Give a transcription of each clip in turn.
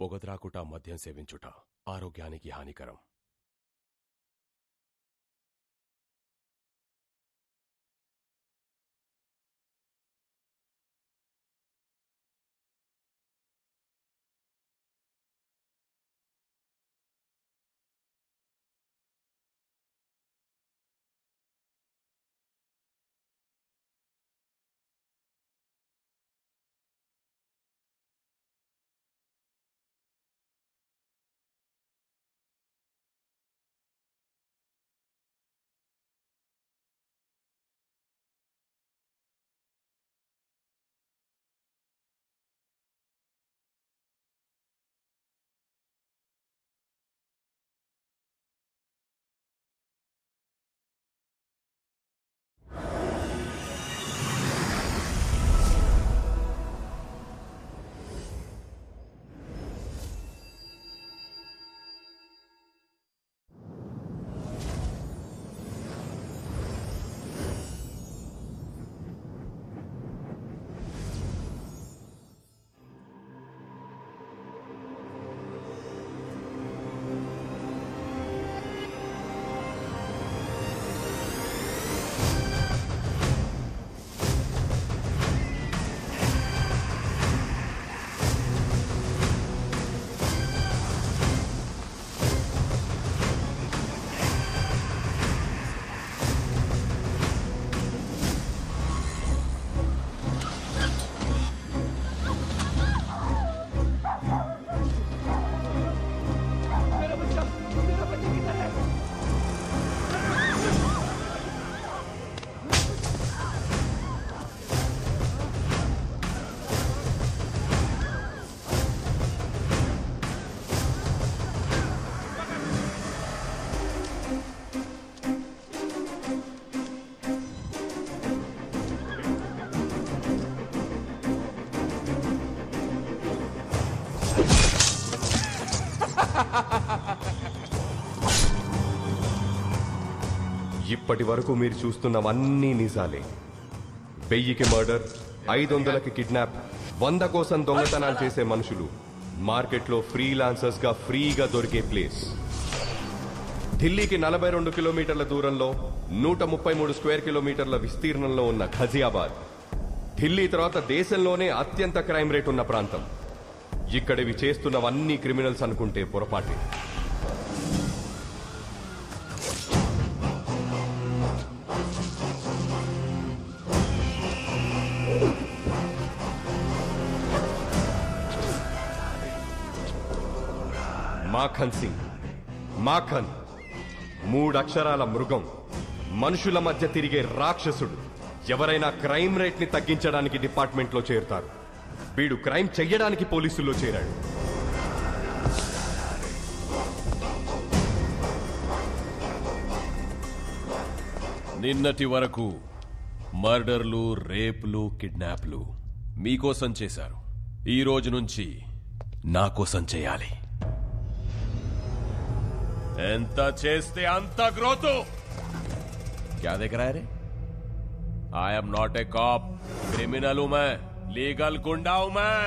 పొగత్రాకుట మద్యం సేవించుట ఆరోగ్యానికి హానికరం. ఇప్పటి వరకు మీరు చూస్తున్నవన్నీ నిజాలే. 1000కి మర్డర్, 500కి కిడ్నాప్, 100 కోసం దొంగతనాలు చేసే మనుషులు మార్కెట్లో ఫ్రీలాన్సర్స్ గా ఫ్రీగా దొరికే ప్లేస్. ఢిల్లీకి 42 కిలోమీటర్ల దూరంలో 133 స్క్వేర్ కిలోమీటర్ల విస్తీర్ణంలో ఉన్న ఘజియాబాద్ ఢిల్లీ తర్వాత దేశంలోనే అత్యంత క్రైమ్ రేట్ ఉన్న ప్రాంతం. ఇక్కడివి చేస్తున్నవన్నీ క్రిమినల్స్ అనుకుంటే పొరపాటే. మాఖన్ సింగ్, మాఖన్ 3 అక్షరాల మృగం, మనుషుల మధ్య తిరిగే రాక్షసుడు. ఎవరైనా క్రైమ్ రేట్ ని తగ్గించడానికి డిపార్ట్మెంట్లో చేరుతారు. వీడు క్రైమ్ చెయ్యడానికి పోలీసుల్లో చేరాడు. నిన్నటి వరకు మర్డర్లు, రేపులు, కిడ్నాప్లు మీకోసం చేశారు. ఈ రోజు నుంచి నా కోసం చేయాలి. ఎంత చేస్తే అంత గ్రోత్. क्या देख रहा है रे? I am not a cop. Criminal हूं मैं, लीगल गुंडा हूं मैं.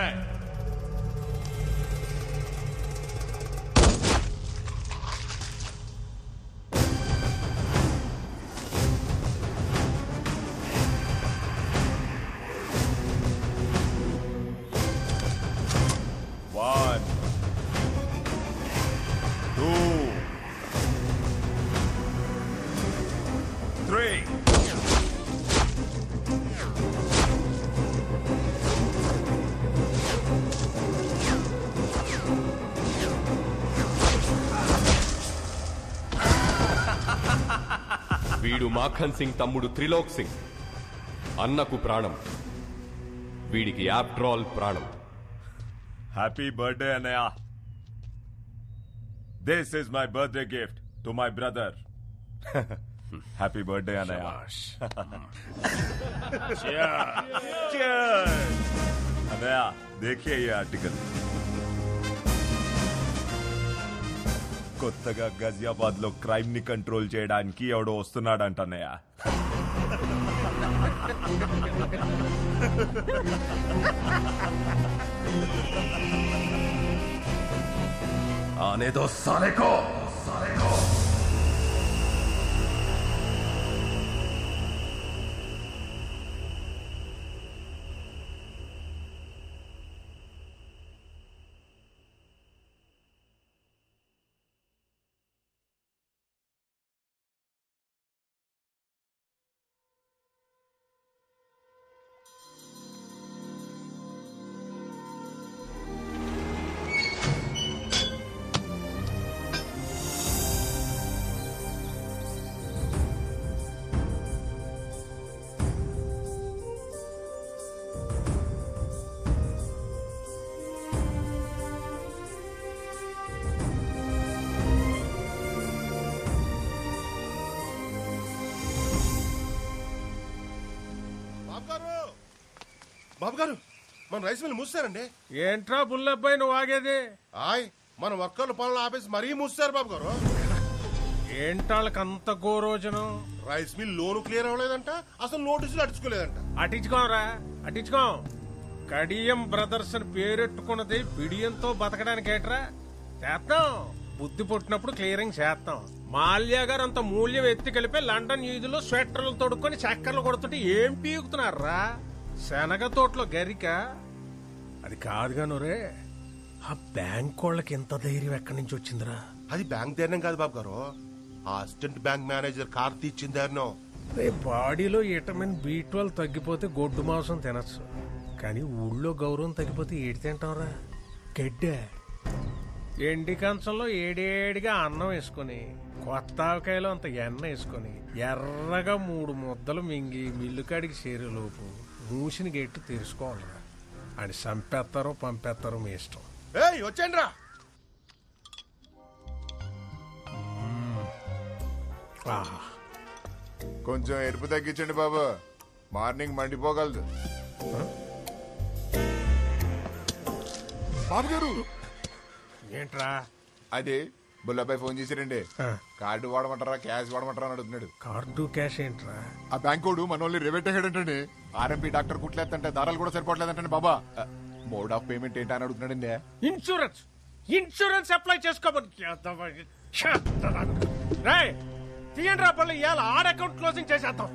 వీడు మాఖన్ సింగ్ తమ్ముడు త్రిలోక్ సింగ్. అన్నకు ప్రాణం, వీడికి ఆఫ్టర్ ఆల్ ప్రాణం. హ్యాపీ బర్త్డే అన్నయ్య. This is my birthday gift to my brother. Happy birthday అన్నయ్య. అన్నయ్య देखिए ये आर्टिकल. కొత్తగా గజియాబాద్ లో క్రైమ్ ని కంట్రోల్ చేయడానికి ఎవడో వస్తున్నాడంటన్నయ్య. आने दो साले को। బాబు గారు మన రైస్ మిల్ మూసారండి. ఏంట్రా బుల్లబ్బాయి నువ్వు ఆగేది? ఆయ్ మన వర్కర్లు పనులు ఆపేసి మరీ మూసారు బాబు గారు. ఏంటాళ్ళకి అంత గోరోజనం? రైస్ మిల్ లోను క్లియర్ అవ్వలేదంట, అసలు నోటీసులు అడుచుకోలేదంట. అటించుకోరా అటించుకో. కడియం బ్రదర్స్ అని పేరెట్టుకున్నది బిడియంతో బతకడానికి ఏట్రా చేస్తాం. బుద్ధి పుట్టినప్పుడు క్లియరింగ్ చేస్తాం. మాల్యా గారు అంత మూల్యం ఎత్తి కలిపి లండన్ ఈదులో స్వెటర్లు తొడుక్కొని చక్కర్లు కొడుతుంటే ఏం పీకుతున్నారా? శనగ తోటలో గరిక అది కాదుగాను రే. ఆ బ్యాంక్ వాళ్ళకి ఎంత ధైర్యం ఎక్కడి నుంచి వచ్చిందిరా? అది బ్యాంక్ ధైర్యం కాదు బాబు గారు, ఆ అసిస్టెంట్ బ్యాంక్ మేనేజర్ కార్తీ ఇచ్చిన ధైర్యం. రే బాడీలో విటమిన్ B12 తగ్గిపోతే గొడ్డు మాంసం తినచ్చు, కానీ ఊళ్ళో గౌరవం తగ్గిపోతే ఏడి తింటాంరా? గడ్డే. ఎండి కంచంలో ఏడేడిగా అన్నం వేసుకుని కొత్త ఆవకాయలో అంత ఎన్న వేసుకుని ఎర్రగా 3 ముద్దలు మింగి మిల్లుకాడికి చేరేలోపు మూసిన గెట్టు తెరుచుకోవాలరా. అని చంపేస్తారో పంపేస్తారో మీ ఇష్టం. వచ్చేయండి రా. కొంచెం ఎరుపు తగ్గించండి బాబు, మార్నింగ్ మండిపోగలదు. బాబు గారు ఏంట్రా? అదే బుల్లబ్బాయి ఫోన్ చేశారండి. కార్డు వాడమంటారా క్యాష్ వాడమంటారా అని అడుగుతున్నాడు. కార్డు క్యాష్ ఏంట్రా? ఆ బ్యాంకోడు మనోళ్ళని రివెట్టేటండి. ఆర్ఎంపీ డాక్టర్ కుట్లేదంటే దారాలు కూడా సరిపోవట్లేదంటే బాబా. మోడ్ ఆఫ్ పేమెంట్ ఏంటా అని అడుగుతున్నాడండి. ఇన్సూరెన్స్ అప్లై చేసుకోమని తీయండి రా పళ్ళు. ఇవాళ ఆర్ అకౌంట్ క్లోజింగ్ చేసేద్దాం.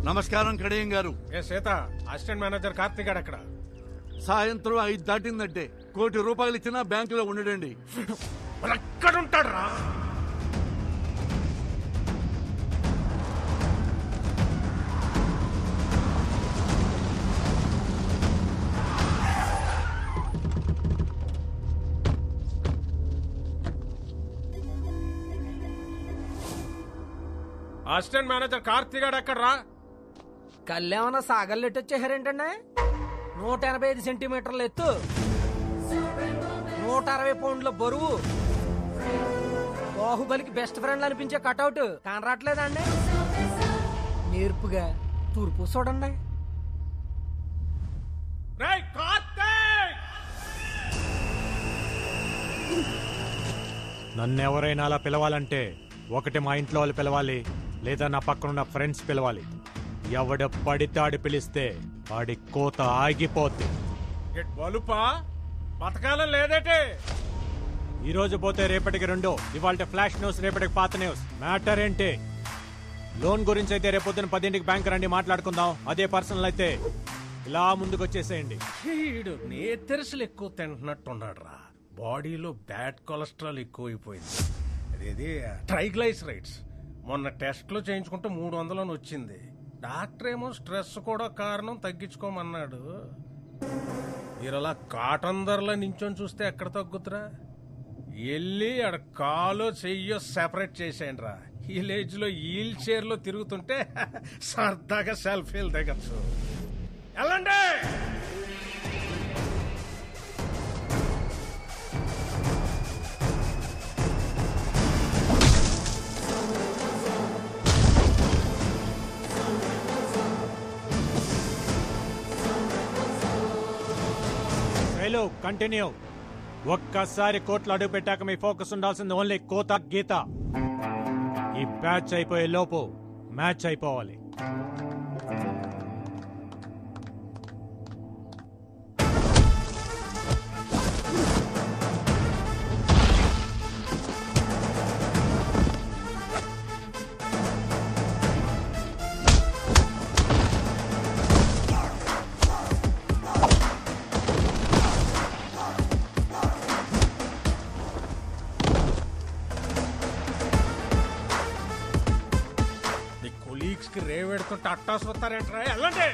నమస్కారం కడియం గారు. ఏ సీత, అసిస్టెంట్ మేనేజర్ కార్తీక్ గారు అక్కడ. సాయంత్రం 5 దాటిందంటే ₹1 కోటి ఇచ్చినా బ్యాంకులో ఉండడండి. ఎక్కడుంటాడు రా? అసిస్టెంట్ మేనేజర్ కార్తీక్ గారు ఎక్కడ రా? కళ్ళేమన్నా సాగల్లెట్టు వచ్చేసారేంటండి? 185 సెంటీమీటర్ల ఎత్తు, 160 పౌండ్ల బరువు, బాహుబలికి బెస్ట్ ఫ్రెండ్ అనిపించే కటౌట్ కనరాట్లేదండి? నేర్పుగా తూర్పు చూడండి. నన్నెవరైనా అలా పిలవాలంటే ఒకటి మా ఇంట్లో వాళ్ళు పిలవాలి, లేదా నా పక్కనున్న ఫ్రెండ్స్ పిలవాలి. ఎవడ పడితే ఆడి పిలిస్తే ఆడి కోత ఆగిపోద్ది. బలుపా బతకాలం లేదేటే? ఈ రోజు పోతే రేపటికి 2, ఇవాళ ఫ్లాష్ న్యూస్, రేపటికి పాత న్యూస్. మ్యాటర్ ఏంటి? లోన్ గురించి అయితే రేపొద్దున 10ంటికి బ్యాంక్ రండి, మాట్లాడుకుందాం. అదే పర్సనల్ అయితే ఇలా ముందుకు వచ్చేసేయండి. నేతెరసలు ఎక్కువ తింటున్నట్టున్నాడు రా. బాడీలో బ్యాడ్ కొలెస్ట్రాల్ ఎక్కువైపోయింది. అదేది ట్రైగ్లైసరైడ్స్. మొన్న టెస్ట్ లో చేయించుకుంటే 300 అని వచ్చింది. డాక్టర్ ఏమో స్ట్రెస్ కూడా కారణం, తగ్గించుకోమన్నాడు. మీరు అలా కాటన్ ధరలో నించొని చూస్తే ఎక్కడ తగ్గుతురా? వెళ్ళి ఆడ కాలో చెయ్యో సెపరేట్ చేసేయండి రా. విలేజ్ లో వీల్ చైర్ లో తిరుగుతుంటే సరదాగా సెల్ఫీలు దిగచ్చు. వెళ్ళండి. కంటిన్యూ. ఒక్కసారి కోట్లు అడుగు పెట్టాక మీ ఫోకస్ ఉండాల్సింది ఓన్లీ కోత గీత. ఈ బ్యాచ్ అయిపోయే లోపు మ్యాచ్ అయిపోవాలి. రేవెడుతుంటే అట్టాసు వస్తారేంట్రా, వెళ్ళండి.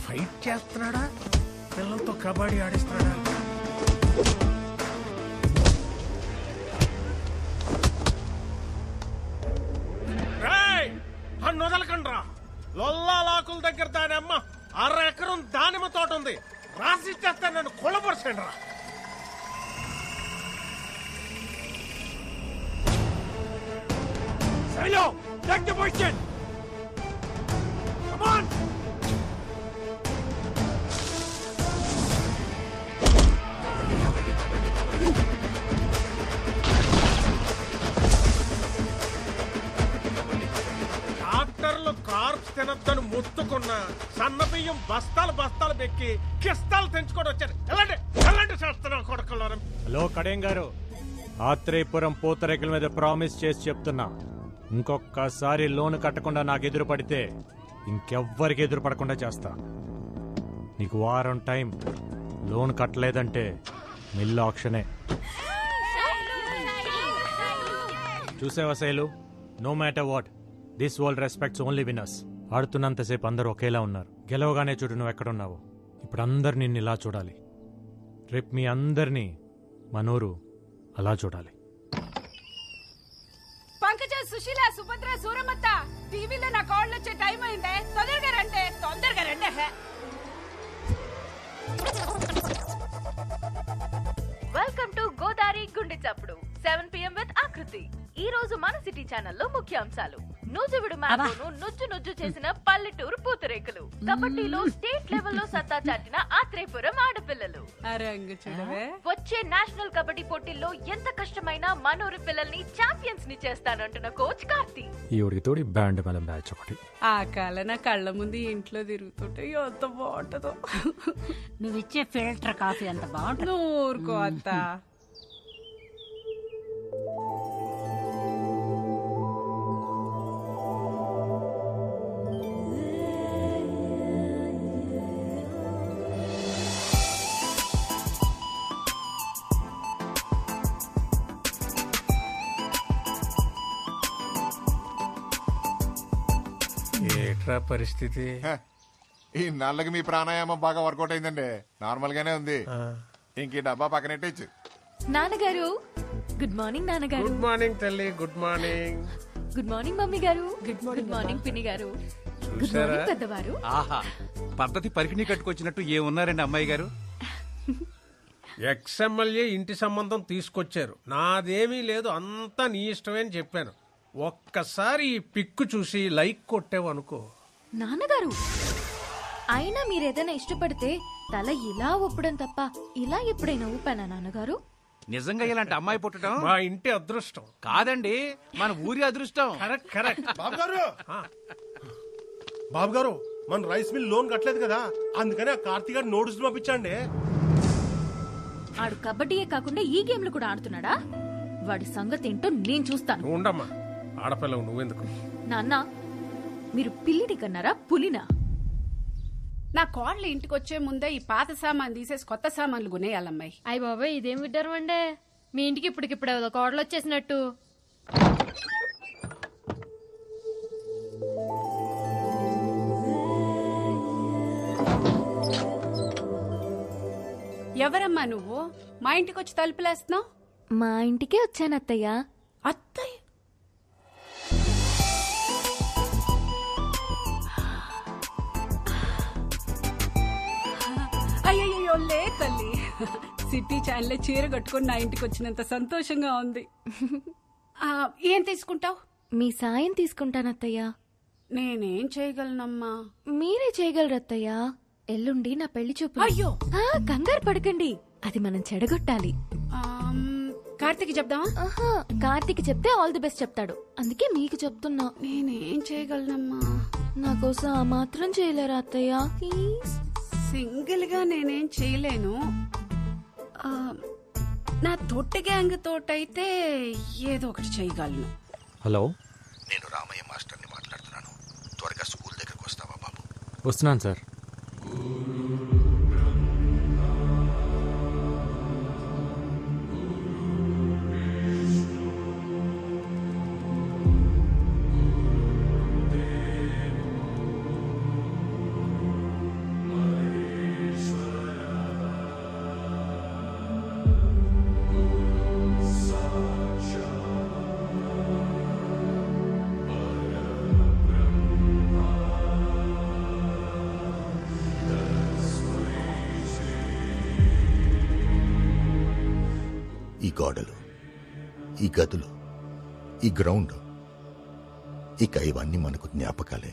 ఫైట్ చేస్తున్నాడా, పిల్లలతో కబడ్డీ ఆడిస్తున్నాడా? వదలకండ్రా, లొల్లాలాకుల దగ్గర దాని అమ్మ 6 ఎకరం దానిమ్మ తోట ఉంది, రాసిచ్చేస్తా, నన్ను కొల్లపరచండి రా. తినద్దని ముత్తుకున్నా సన్న బియ్యం బస్తాలు పెక్కి కిస్తాలు తెంచుకొని వచ్చారు. ఎలాంటి చేస్తున్నా కొడుకుల్లో. హలో కడేం గారు, ఆత్రేయపురం పూతరేకుల మీద ప్రామిస్ చేసి చెప్తున్నా, ఇంకొకసారి లోన్ కట్టకుండా నాకు ఎదురు పడితే ఇంకెవ్వరికి ఎదురు పడకుండా చేస్తా. నీకు వారం టైం, లోన్ కట్టలేదంటే మిల్ ఆక్షనే. చూసావా Shailu, no matter what, this world respects only winners. ఆడుతున్నంతసేపు అందరూ ఒకేలా ఉన్నారు, గెలవగానే చూడు నువ్వు ఎక్కడున్నావు. ఇప్పుడు అందరు నిన్ను ఇలా చూడాలి, రేపు మీ అందరినీ మనోరు అలా చూడాలి. పంకజ, సుశీల, సుభద్ర, సూరమత్త, టీవీలో నా కాళ్ళు వచ్చే టైం అయిందే, తొందరగా రండి. వెల్కమ్ టు గోదావరి గుండె చప్పుడు 7 PM విత్ ఆకృతి. ఈ రోజు మన సిటీ ఛానల్లో ముఖ్యాంశాలు: నూజువిడు మ్యాంగోను నుజ్జు చేసిన పల్లెటూరు పూతరేకులు, కబడ్డీలో స్టేట్ లెవెల్లో సత్తా చాటిన ఆత్రేయపురం ఆడపిల్లలు, వచ్చే నేషనల్ కబడ్డీ పోటీల్లో ఎంత కష్టమైనా మనూరి పిల్లల్ని ఛాంపియన్స్ ని చేస్తానంటున్న కోచ్ కార్తీ. ఆ కాల నా కళ్ళ ముందు ఇంట్లో తిరుగుతుంటే ఎంత బాగుంటుందో. నువ్విచ్చే ఫిల్టర్ కాఫీ అంత బాగుంటుంది. ఊరుకో అత్త. ఏట్రా పరిస్థితి? ఈ నాళ్ళకి మీ ప్రాణాయామం బాగా వర్కౌట్ అయిందండి. నార్మల్ గానే ఉంది. ఇంక డబ్బా పక్కనెట్టచ్చు. నాన్నగారు గుడ్ మార్నింగ్. నాన్నగారు గుడ్ మార్నింగ్ తల్లి. Good morning. Good morning mummy గారు. గుడ్ మార్నింగ్ పిన్ని గారు. గుడ్ మార్నింగ్ పెద్దవారు. ఆహా, పద్ధతి పరికిణి కట్టుకొచ్చినట్టు ఏమున్నారండి అమ్మాయి గారు? ఎక్స్ఎమ్మెల్యే ఇంటి సంబంధం తీసుకొచ్చారు, నాదేమీ లేదు, అంతా నీ ఇష్టమే అని చెప్పాను. ఒక్కసారి ఈ పిక్కు చూసి లైక్ కొట్టావు అనుకో. నాన్నగారు, అయినా మీరేదైనా ఇష్టపడితే తల ఇలా ఊపడం తప్ప ఇలా ఎప్పుడైనా ఊపానా నాన్నగారు? నిజంగా ఇలాంటి అమ్మాయి పుట్టడం మా ఇంటి అదృష్టం కాదండి, మన ఊరి అదృష్టం. కరెక్ట్. బాబు గారు, మన రైస్ మిల్ లోన్ కట్టలేదు కదా, అందుకని ఆ కార్తీక్ గారు నోటీసులు పంపించండి. ఆడు కబడ్డీయే కాకుండా ఈ గేమ్లు కూడా ఆడుతున్నాడా? వాడి సంగతి ఏంటో నేను చూస్తాను. ఉండమ్మా, ఆడపిల్లవు నువ్వెందుకు? నాన్న, మీరు పిల్లిని కన్నారా పులినా? నా కోడలు ఇంటికి వచ్చే ముందే ఈ పాత సామాన్ తీసేసి కొత్త సామాన్లు కొనేయాలమ్మాయి. అయ్య బాబాయ్, ఇదేం విడ్డారు అండే, మీ ఇంటికి ఇప్పటికిప్పుడు కోడలు వచ్చేసినట్టు. ఎవరమ్మా నువ్వు? మా ఇంటికి వచ్చి తలుపులేస్తున్నావు? మా ఇంటికే వచ్చాను అత్తయ్య. అత్తయ్య? లే తల్లి. సిటీ ఛానల్ చీర కట్టుకుని నా ఇంటికి వచ్చినంత సంతోషంగా ఉంది. ఏం తీసుకుంటావు? మీ సాయం తీసుకుంటానత్తయ్యా. నేనేం చేయగలనమ్మా? మీరే చేయగలరు అత్తయ్యా. ఎల్లుండి నా పెళ్లి చూపు. అయ్యో కంగారు పడకండి, అది మనం చెడగొట్టాలి. కార్తీక్ చెప్దామా? కార్తీక్ చెప్తే ఆల్ ది బెస్ట్ చెప్తాడు, అందుకే మీకు చెప్తున్నా. నేనేం చేయగలనమ్మా? నా కోసం ఆ మాత్రం చేయలేరా అత్తయ్య? సింగిల్ గా నేనేం చేయలేను. నా తొట్టి గ్యాంగ్ తోటైతే ఏదో ఒకటి చేయగలను. హలో, నేను రామయ్య మాస్టర్ని మాట్లాడుతున్నాను. త్వరగా స్కూల్ దగ్గరకు వస్తావా బాబు? వస్తున్నాను సార్. ఈ గోడలు, ఈ గదులు, ఈ గ్రౌండ్, ఇక ఇవన్నీ మనకు జ్ఞాపకాలే.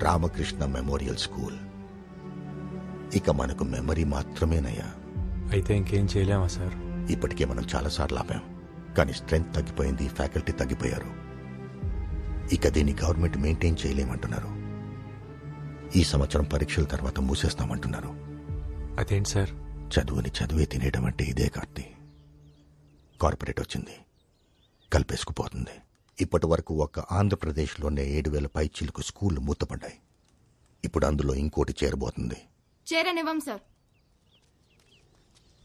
రామకృష్ణ మెమోరియల్ స్కూల్ ఇక మనకు మెమరీ మాత్రమేనయ్యా. అయితే ఇంకేం చేయలేమా సార్? ఇప్పటికే మనం చాలాసార్లు ఆపాం, కానీ స్ట్రెంగ్త్ తగ్గిపోయింది, ఫ్యాకల్టీ తగ్గిపోయారు. ఇక దీన్ని గవర్నమెంట్ మెయింటైన్ చేయలేమంటున్నారు. ఈ సంవత్సరం పరీక్షల తర్వాత మూసేస్తామంటున్నారు. అదేంటి సార్? చదువుని చదువే తినేయడం అంటే ఇదే కార్తీ. కార్పొరేట్ వచ్చింది, కలిపేసుకుపోతుంది. ఇప్పటి వరకు ఒక్క ఆంధ్రప్రదేశ్లోనే 7,000 పైచీలకు స్కూళ్లు మూతపడ్డాయి. ఇప్పుడు అందులో ఇంకోటి చేరబోతుంది. చేరనివ్వం సార్.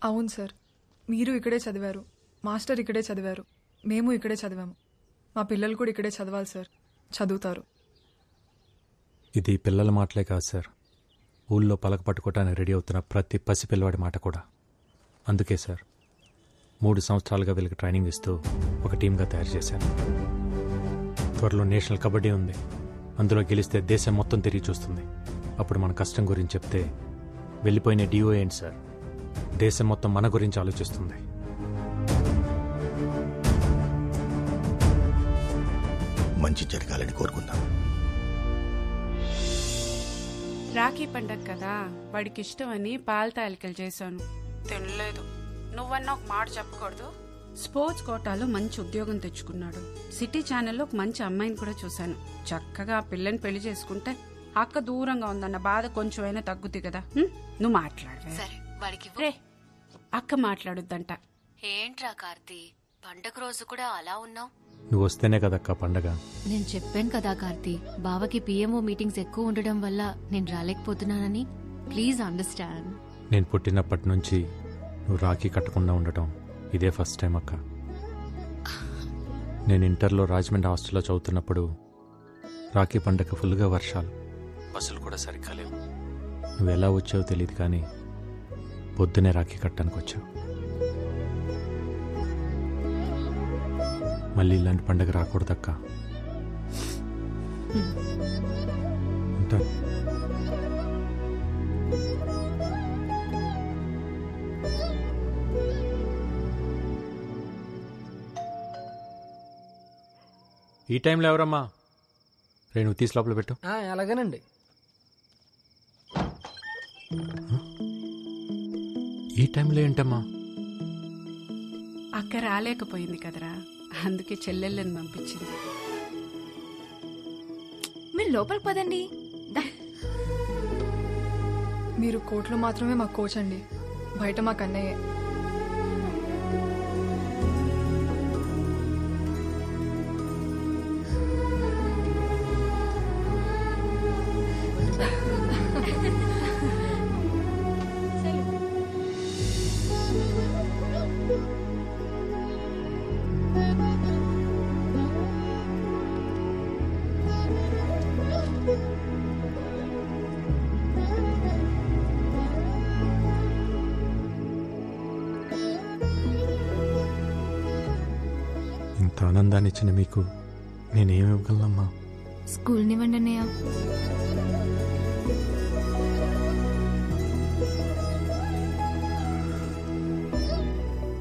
అవును సార్, మీరు ఇక్కడే చదివారు, మాస్టర్ ఇక్కడే చదివారు, మేము ఇక్కడే చదివాము. మా పిల్లలు కూడా ఇక్కడే చదవాలి సార్, చదువుతారు. ఇది పిల్లల మాటలే కాదు సార్, ఊళ్ళో పలక పట్టుకోవటానికి రెడీ అవుతున్న ప్రతి పసిపిల్లవాడి మాట కూడా. అందుకే సార్ 3 సంవత్సరాలుగా వీళ్ళకి ట్రైనింగ్ ఇస్తూ ఒక టీమ్గా తయారు చేశాను. త్వరలో నేషనల్ కబడ్డీ ఉంది, అందులో గెలిస్తే దేశం మొత్తం తిరిగి చూస్తుంది. అప్పుడు మన కష్టం గురించి చెప్తే వెళ్ళిపోయిన డిఓ ఏంటి సార్, దేశం మొత్తం మన గురించి ఆలోచిస్తుంది. మంచి జరగాలని కోరుకుందాం. రాఖీ పండగ కదా, వాడికి ఇష్టమని పాల తాలికలు చేశాను, తినలేదు. నువ్వన్నా ఒక మాట చెప్పకూడదు. స్పోర్ట్స్ కోటాలో మంచి ఉద్యోగం తెచ్చుకున్నాడు. సిటీ ఛానల్లో ఒక మంచి అమ్మాయిని కూడా చూశాను. చక్కగా ఆ పిల్లని పెళ్లి చేసుకుంటే అక్క దూరంగా ఉందన్న బాధ కొంచెమైనా తగ్గుద్ది కదా. నువ్వు మాట్లాడు. సరే, వాడికి రే, అక్క మాట్లాడుద్దంట. ఏంట్రా కార్తీ, పండగ రోజు కూడా అలా ఉన్నావు? నువ్వు వస్తేనే కదక్క పండగ. నేను చెప్పాను కదా కార్తీ, బావకి పిఎంఓ మీటింగ్స్ ఎక్కువ ఉండడం వల్ల నేను రాలేకపోతున్నానని. Please understand. నేను పుట్టినప్పటి నుంచి నువ్వు రాఖీ కట్టకుండా ఉండటం ఇదే ఫస్ట్ టైం అక్క. నేను ఇంటర్లో రాజమండ్రి హాస్టల్లో చదువుతున్నప్పుడు రాఖీ పండగ ఫుల్గా వర్షాలు, బస్సులు కూడా సరిగ్గా లేవు. నువ్వు ఎలా వచ్చావో తెలియదు, కానీ పొద్దునే రాఖీ కట్టడానికి వచ్చావు. మళ్ళీ ఇలాంటి పండగ రాకూడదక్క. ఉంటాను. ఈ టైంలో ఎవరమ్మా? నువ్వు తీసి లోపల పెట్టు. అలాగేనండి. ఈ టైంలో ఏంటమ్మా? అక్క రాలేకపోయింది కదరా, అందుకే చెల్లెళ్ళని పంపించింది. మీరు లోపలికి పదండి. మీరు కోర్టులో మాత్రమే మాకు కోచ్ అండి, బయట మాకు అన్నయ్యే. ఇంత ఆనందాన్ని ఇచ్చిన మీకు నేనేమి ఇవ్వగలనమ్మా? స్కూల్ నివ్వండి అన్నయ్య.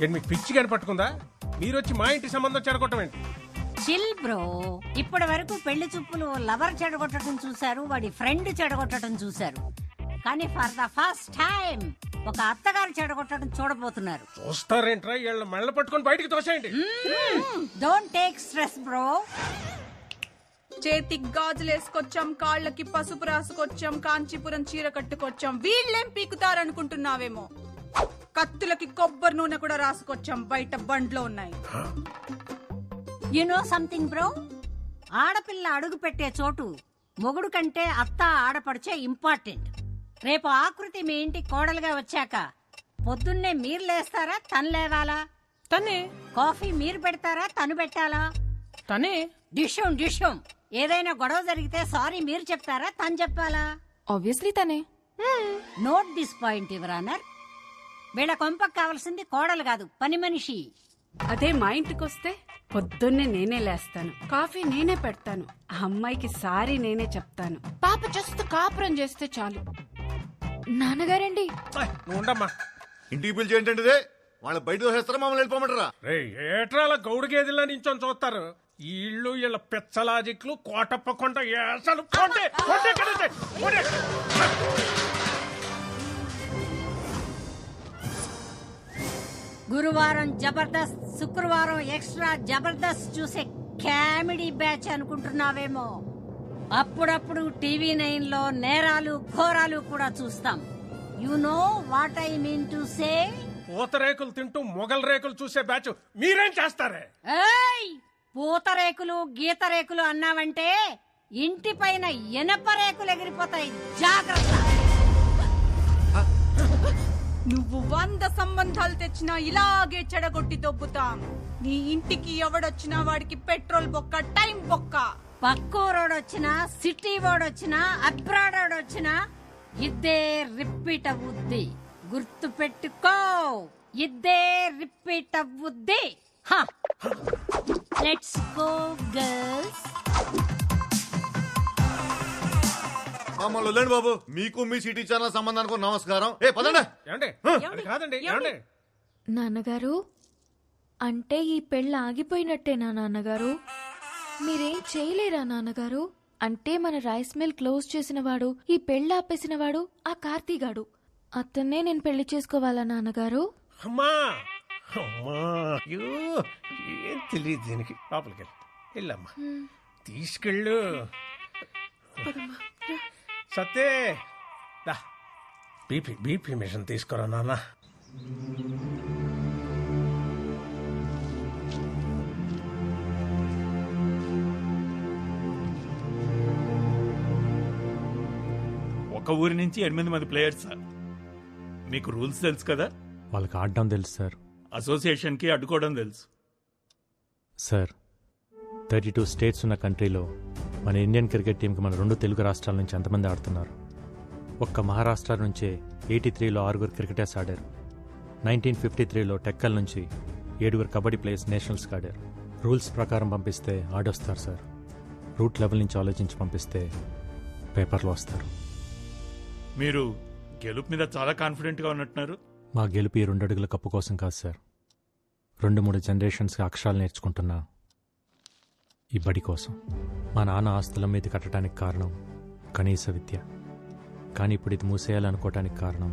ఏంటి మీకు పిచ్చి కానీ పట్టుకుందా? మీరు వచ్చి మా ఇంటి సంబంధం చెడగొట్టం ఏంటి? Chill bro. ఇప్పటి వరకు పెళ్లి చూపులు లవర్ చెడగొట్టడం చూశారు, వాడి ఫ్రెండ్ చెడగొట్టడం చూశారు. కానీ ఫర్ ద ఫస్ట్ టైం ఒక అత్తగారు చెడగొట్టడం చూడబోతున్నారు. చూస్తారేంట్రా? వీళ్ళ మెళ్ళ పట్టుకొని బయటికి తోసేయండి. Don't take stress bro. చేతికి గాజులు వేసుకొచ్చాం, కాళ్ళకి పసుపు రాసుకొచ్చాం, కాంచీపురం చీర కట్టుకొచ్చాం. వీళ్ళేం పీకుతారనుకుంటున్నావేమో. కత్తులకి కొబ్బరి నూనె కూడా రాసుకొచ్చాం, బయట బండ్లో ఉన్నాయి. యు నో సంథింగ్ బ్రో, ఆడపిల్ల అడుగు పెట్టే చోటు మొగుడు కంటే అత్త ఆడపడిచే ఇంపార్టెంట్. రేపు ఆకృతి మీ ఇంటికి కోడలుగా వచ్చాక పొద్దున్నే మీరు లేస్తారా, తను లేవాలా? తనే. కాఫీ మీరు పెడతారా, తను పెట్టాలా? తనే. డిషం ఏదైనా గొడవ జరిగితే సారీ మీరు చెప్తారా, తను చెప్పాలా? ఆబ్వియస్లీ తనే. Note this point your honour. వీళ్ళ కొంపకు కావాల్సింది కోడలు కాదు, పని మనిషి. అదే మా ఇంటికి వస్తే పొద్దున్నే నేనే లేస్తాను, కాఫీ నేనే పెడతాను, ఆ అమ్మాయికి సారీ నేనే చెప్తాను. పాప జస్ట్ కాపురం చేస్తే చాలు. నాన్నగారండి. ఉండమ్మా, ఇంటికి పిలిచి ఏంటంటే వాళ్ళ బయట దోసేస్తారా, మమ్మల్ని వెళ్ళిపోమంటారా? ఏట్రాల గౌడు గేదెల్లా నించొని చూస్తారు. వీళ్ళు వీళ్ళ పెచ్చలాజిక్లు కోటప్ప కొంట ఏసలు. గురువారం జబర్దస్త్, శుక్రవారం ఎక్స్ట్రా జబర్దస్త్ చూసే కామెడీ బ్యాచ్ అనుకుంటున్నావేమో. అప్పుడప్పుడు టీవీ 9 లో నేరాలు ఘోరాలు కూడా చూస్తాం. You know what I mean to say. పూతరేకులు తింటూ మొగల్ రేకులు చూసే బ్యాచ్ మీరేం చేస్తారే? ఏయ్, పూతరేకులు గీత రేకులు అన్నావంటే ఇంటి పైన ఎనప రేకులు ఎగిరిపోతాయి, జాగ్రత్త. నువ్వు 100 సంబంధాలు తెచ్చినా ఇలాగే చెడగొట్టి దొబ్బుతాం. నీ ఇంటికి ఎవడొచ్చినా వాడికి పెట్రోల్ బొక్క, టైం బొక్క. పక్కూరోడొచ్చినా, సిటీ వాడొచ్చినా, అబ్రాడ్ వాడొచ్చినా ఇద్దే రిపీట్ అవుద్ది. గుర్తు పెట్టుకో, ఇద్దే రిపీట్ అవుద్ది. Let's go girls. మమ్మల్ని వదిలేండి బాబు. మీకు మీ సిటీ ఛానల్ సంబంధానికి నమస్కారం. ఏ పదండి. కాదండి. నాన్నగారు, అంటే ఈ పెళ్ళి ఆగిపోయినట్టేనా నాన్నగారు? మీరేం చేయలేరా నాన్నగారు? అంటే మన రైస్ మిల్ క్లోజ్ చేసిన వాడు, ఈ పెళ్ళి ఆపేసిన వాడు ఆ కార్తీగాడు. అతన్నే నేను పెళ్లి చేసుకోవాలా నాన్నగారు? అమ్మా ఏం తెలియదు దీనికి. లోపలికి వెళ్ళమ్మా, తీసుకెళ్ళు. సత్తే బీపీ మిషన్ తీసుకురా నాన్న. ఒక ఊరి నుంచి 8 మంది ప్లేయర్స్. మీకు రూల్స్ తెలుసు కదా? వాళ్ళకి ఆడడం తెలుసు సార్. అసోసియేషన్ కి అడ్డుకోవడం తెలుసు సార్. 32 స్టేట్స్ ఉన్న కంట్రీలో మన ఇండియన్ క్రికెట్ టీంకి మన 2 తెలుగు రాష్ట్రాల నుంచి ఎంతమంది ఆడుతున్నారు? ఒక్క మహారాష్ట్ర నుంచే 83లో 6 క్రికెటర్స్ ఆడారు. 1953లో టెక్కల్ నుంచి 7 కబడ్డీ ప్లేయర్స్ నేషనల్స్కి ఆడారు. రూల్స్ ప్రకారం పంపిస్తే ఆడొస్తారు సార్. రూట్ లెవెల్ నుంచి ఆలోచించి పంపిస్తే పేపర్లో వస్తారు. మీరు గెలుపు మీద చాలా కాన్ఫిడెంట్గా ఉన్నట్టున్నారు. మా గెలుపు ఈ 2 అడుగుల కప్పు కోసం కాదు సార్. 2-3 జనరేషన్స్కి అక్షరాలు నేర్చుకుంటున్నా ఈ బడి కోసం. మా నాన్న ఆస్తుల మీద కట్టడానికి కారణం కనీస విద్య. కానీ ఇప్పుడు ఇది మూసేయాలనుకోవటానికి కారణం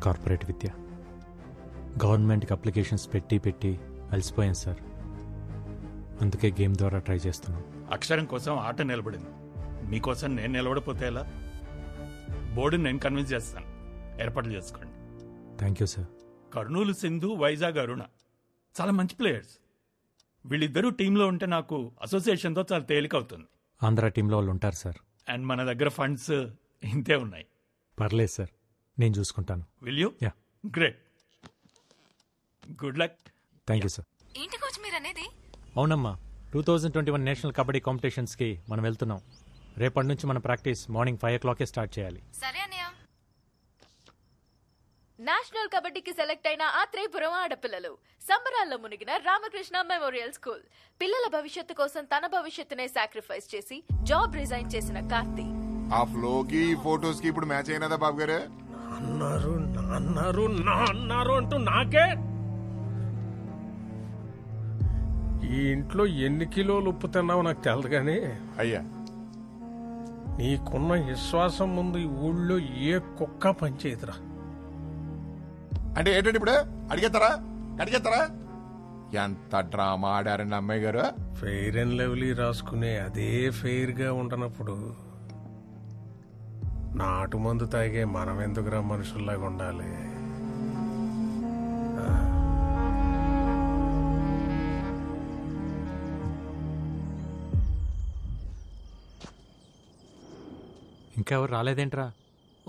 కార్పొరేట్ విద్య. గవర్నమెంట్కి అప్లికేషన్స్ పెట్టి అలసిపోయాను సార్. అందుకే గేమ్ ద్వారా ట్రై చేస్తున్నాం. అక్షరం కోసం ఆట నిలబడింది. మీకోసం నేను నిలబడిపోతే ఎలా? బోర్డుని నేను కన్విన్స్ చేస్తాను. ఏర్పాట్లు చేసుకోండి. Thank you sir. Kurnool Sindhu, Vizag Aruna చాలా మంచి ప్లేయర్స్. వీళ్ళిద్దరూ టీంలో ఉంటే నాకు అసోసియేషన్తో చాలా తేలికవుతుంది. ఆంధ్ర టీంలో వాళ్ళు ఉంటారు సార్. అండ్ మన దగ్గర ఫండ్స్ ఇంతే ఉన్నాయి. పర్లేదు సార్, నేను చూసుకుంటాను. Will you? Yeah, great. Good luck. Thank you sir. ఏంటి కోచ్ మీరు అనేది? అవునమ్మా, 2021 నేషనల్ కబడ్డీ కాంపిటీషన్స్కి మనం వెళ్తున్నాం. రేపటి నుంచి మన ప్రాక్టీస్ మార్నింగ్ 5 o'clock స్టార్ట్ చేయాలి. సరే అన్నయ్య. నేషనల్ కబడ్డీకి సెలెక్ట్ అయిన ఆత్రేయపురం ఆడపిల్లలు సంబరాల్లో మునిగిన రామకృష్ణ మెమోరియల్ స్కూల్. పిల్లల భవిష్యత్తు కోసం తన భవిష్యత్తునే సాక్రిఫైస్ చేసి జాబ్ రిజైన్ చేసిన కార్తీ. ఆ ఫ్లోకి ఫోటోస్ కి ఇప్పుడు మ్యాచ్ అయినదా బాబు గారు? అన్నారు అంటూ నాకే ఈ ఇంట్లో ఎన్ని కిలోలు ఉప్పు తిన్నావో నాకు తెలదు కానీ అయ్యా నీకున్న విశ్వాసం ముందు ఈ ఊళ్ళో ఏ కుక్క పనిచేయదురా. అంటే ఏంటంటే ఇప్పుడు అడిగేస్తారా ఎంత డ్రామా ఆడారండి అమ్మాయి గారు. ఫెయిర్ అండ్ లవ్లీ రాసుకునే అదే ఫెయిర్ గా ఉండనప్పుడు నాటు మందు తాగే మనం ఎందుకురా మనుషుల్లాగా ఉండాలి? ఇంకెవరు రాలేదేంట్రా?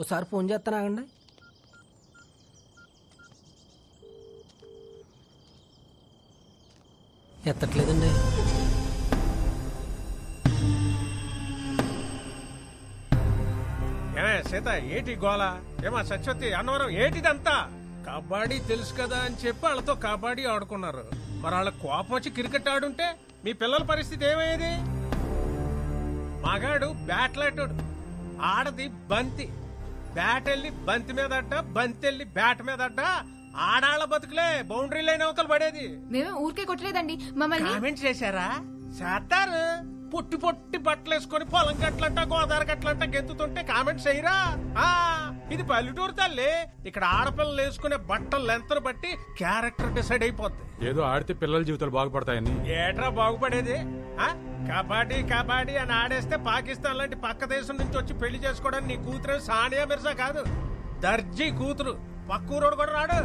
ఓసారి ఫోన్ చేస్తానాగండి. ఎత్తట్లేదండి. సీత ఏటి గోళ? ఏమా సత్యవతి అన్నవరం ఏటిదంతా? కబడ్డీ తెలుసు కదా అని చెప్పి వాళ్ళతో కబడ్డీ ఆడుకున్నారు. మరి వాళ్ళ కోపం వచ్చి క్రికెట్ ఆడుంటే మీ పిల్లల పరిస్థితి ఏమయ్యేది? మగాడు బ్యాట్లాటోడు, ఆడది బంతి. బ్యాట్ వెళ్ళి బంతి మీద అడ్డ, బంతి వెళ్ళి బ్యాట్ మీద అడ్డ. ఆడాళ్ళ బతుకులే బౌండరీ లైన్ అవతలు పడేది. మేము ఊరికే కొట్టలేదండి, మమ్మల్ని కామెంట్ చేశారా? చేస్తారు. పొట్టి పొట్టి బట్టలు వేసుకుని పొలం గట్లంట గోదావరి గట్లంట గెంతుతుంటే కామెంట్స్ చేయరా? ఇది పల్లెటూరు తల్లి. ఇక్కడ ఆడపిల్లలు వేసుకునే బట్టలు లెంతను బట్టి క్యారెక్టర్ డిసైడ్ అయిపోద్ది. ఏదో ఆడితే పిల్లల జీవితాలు బాగుపడతాయని. ఏట్రా బాగుపడేది? కబడ్డీ కబడ్డీ అని ఆడేస్తే పాకిస్తాన్ లాంటి పక్క దేశం నుంచి వచ్చి పెళ్లి చేసుకోవడానికి నీ కూతురే సానియా మిర్జా కాదు, దర్జీ కూతురు. పక్కూరోడు కూడా రాడు.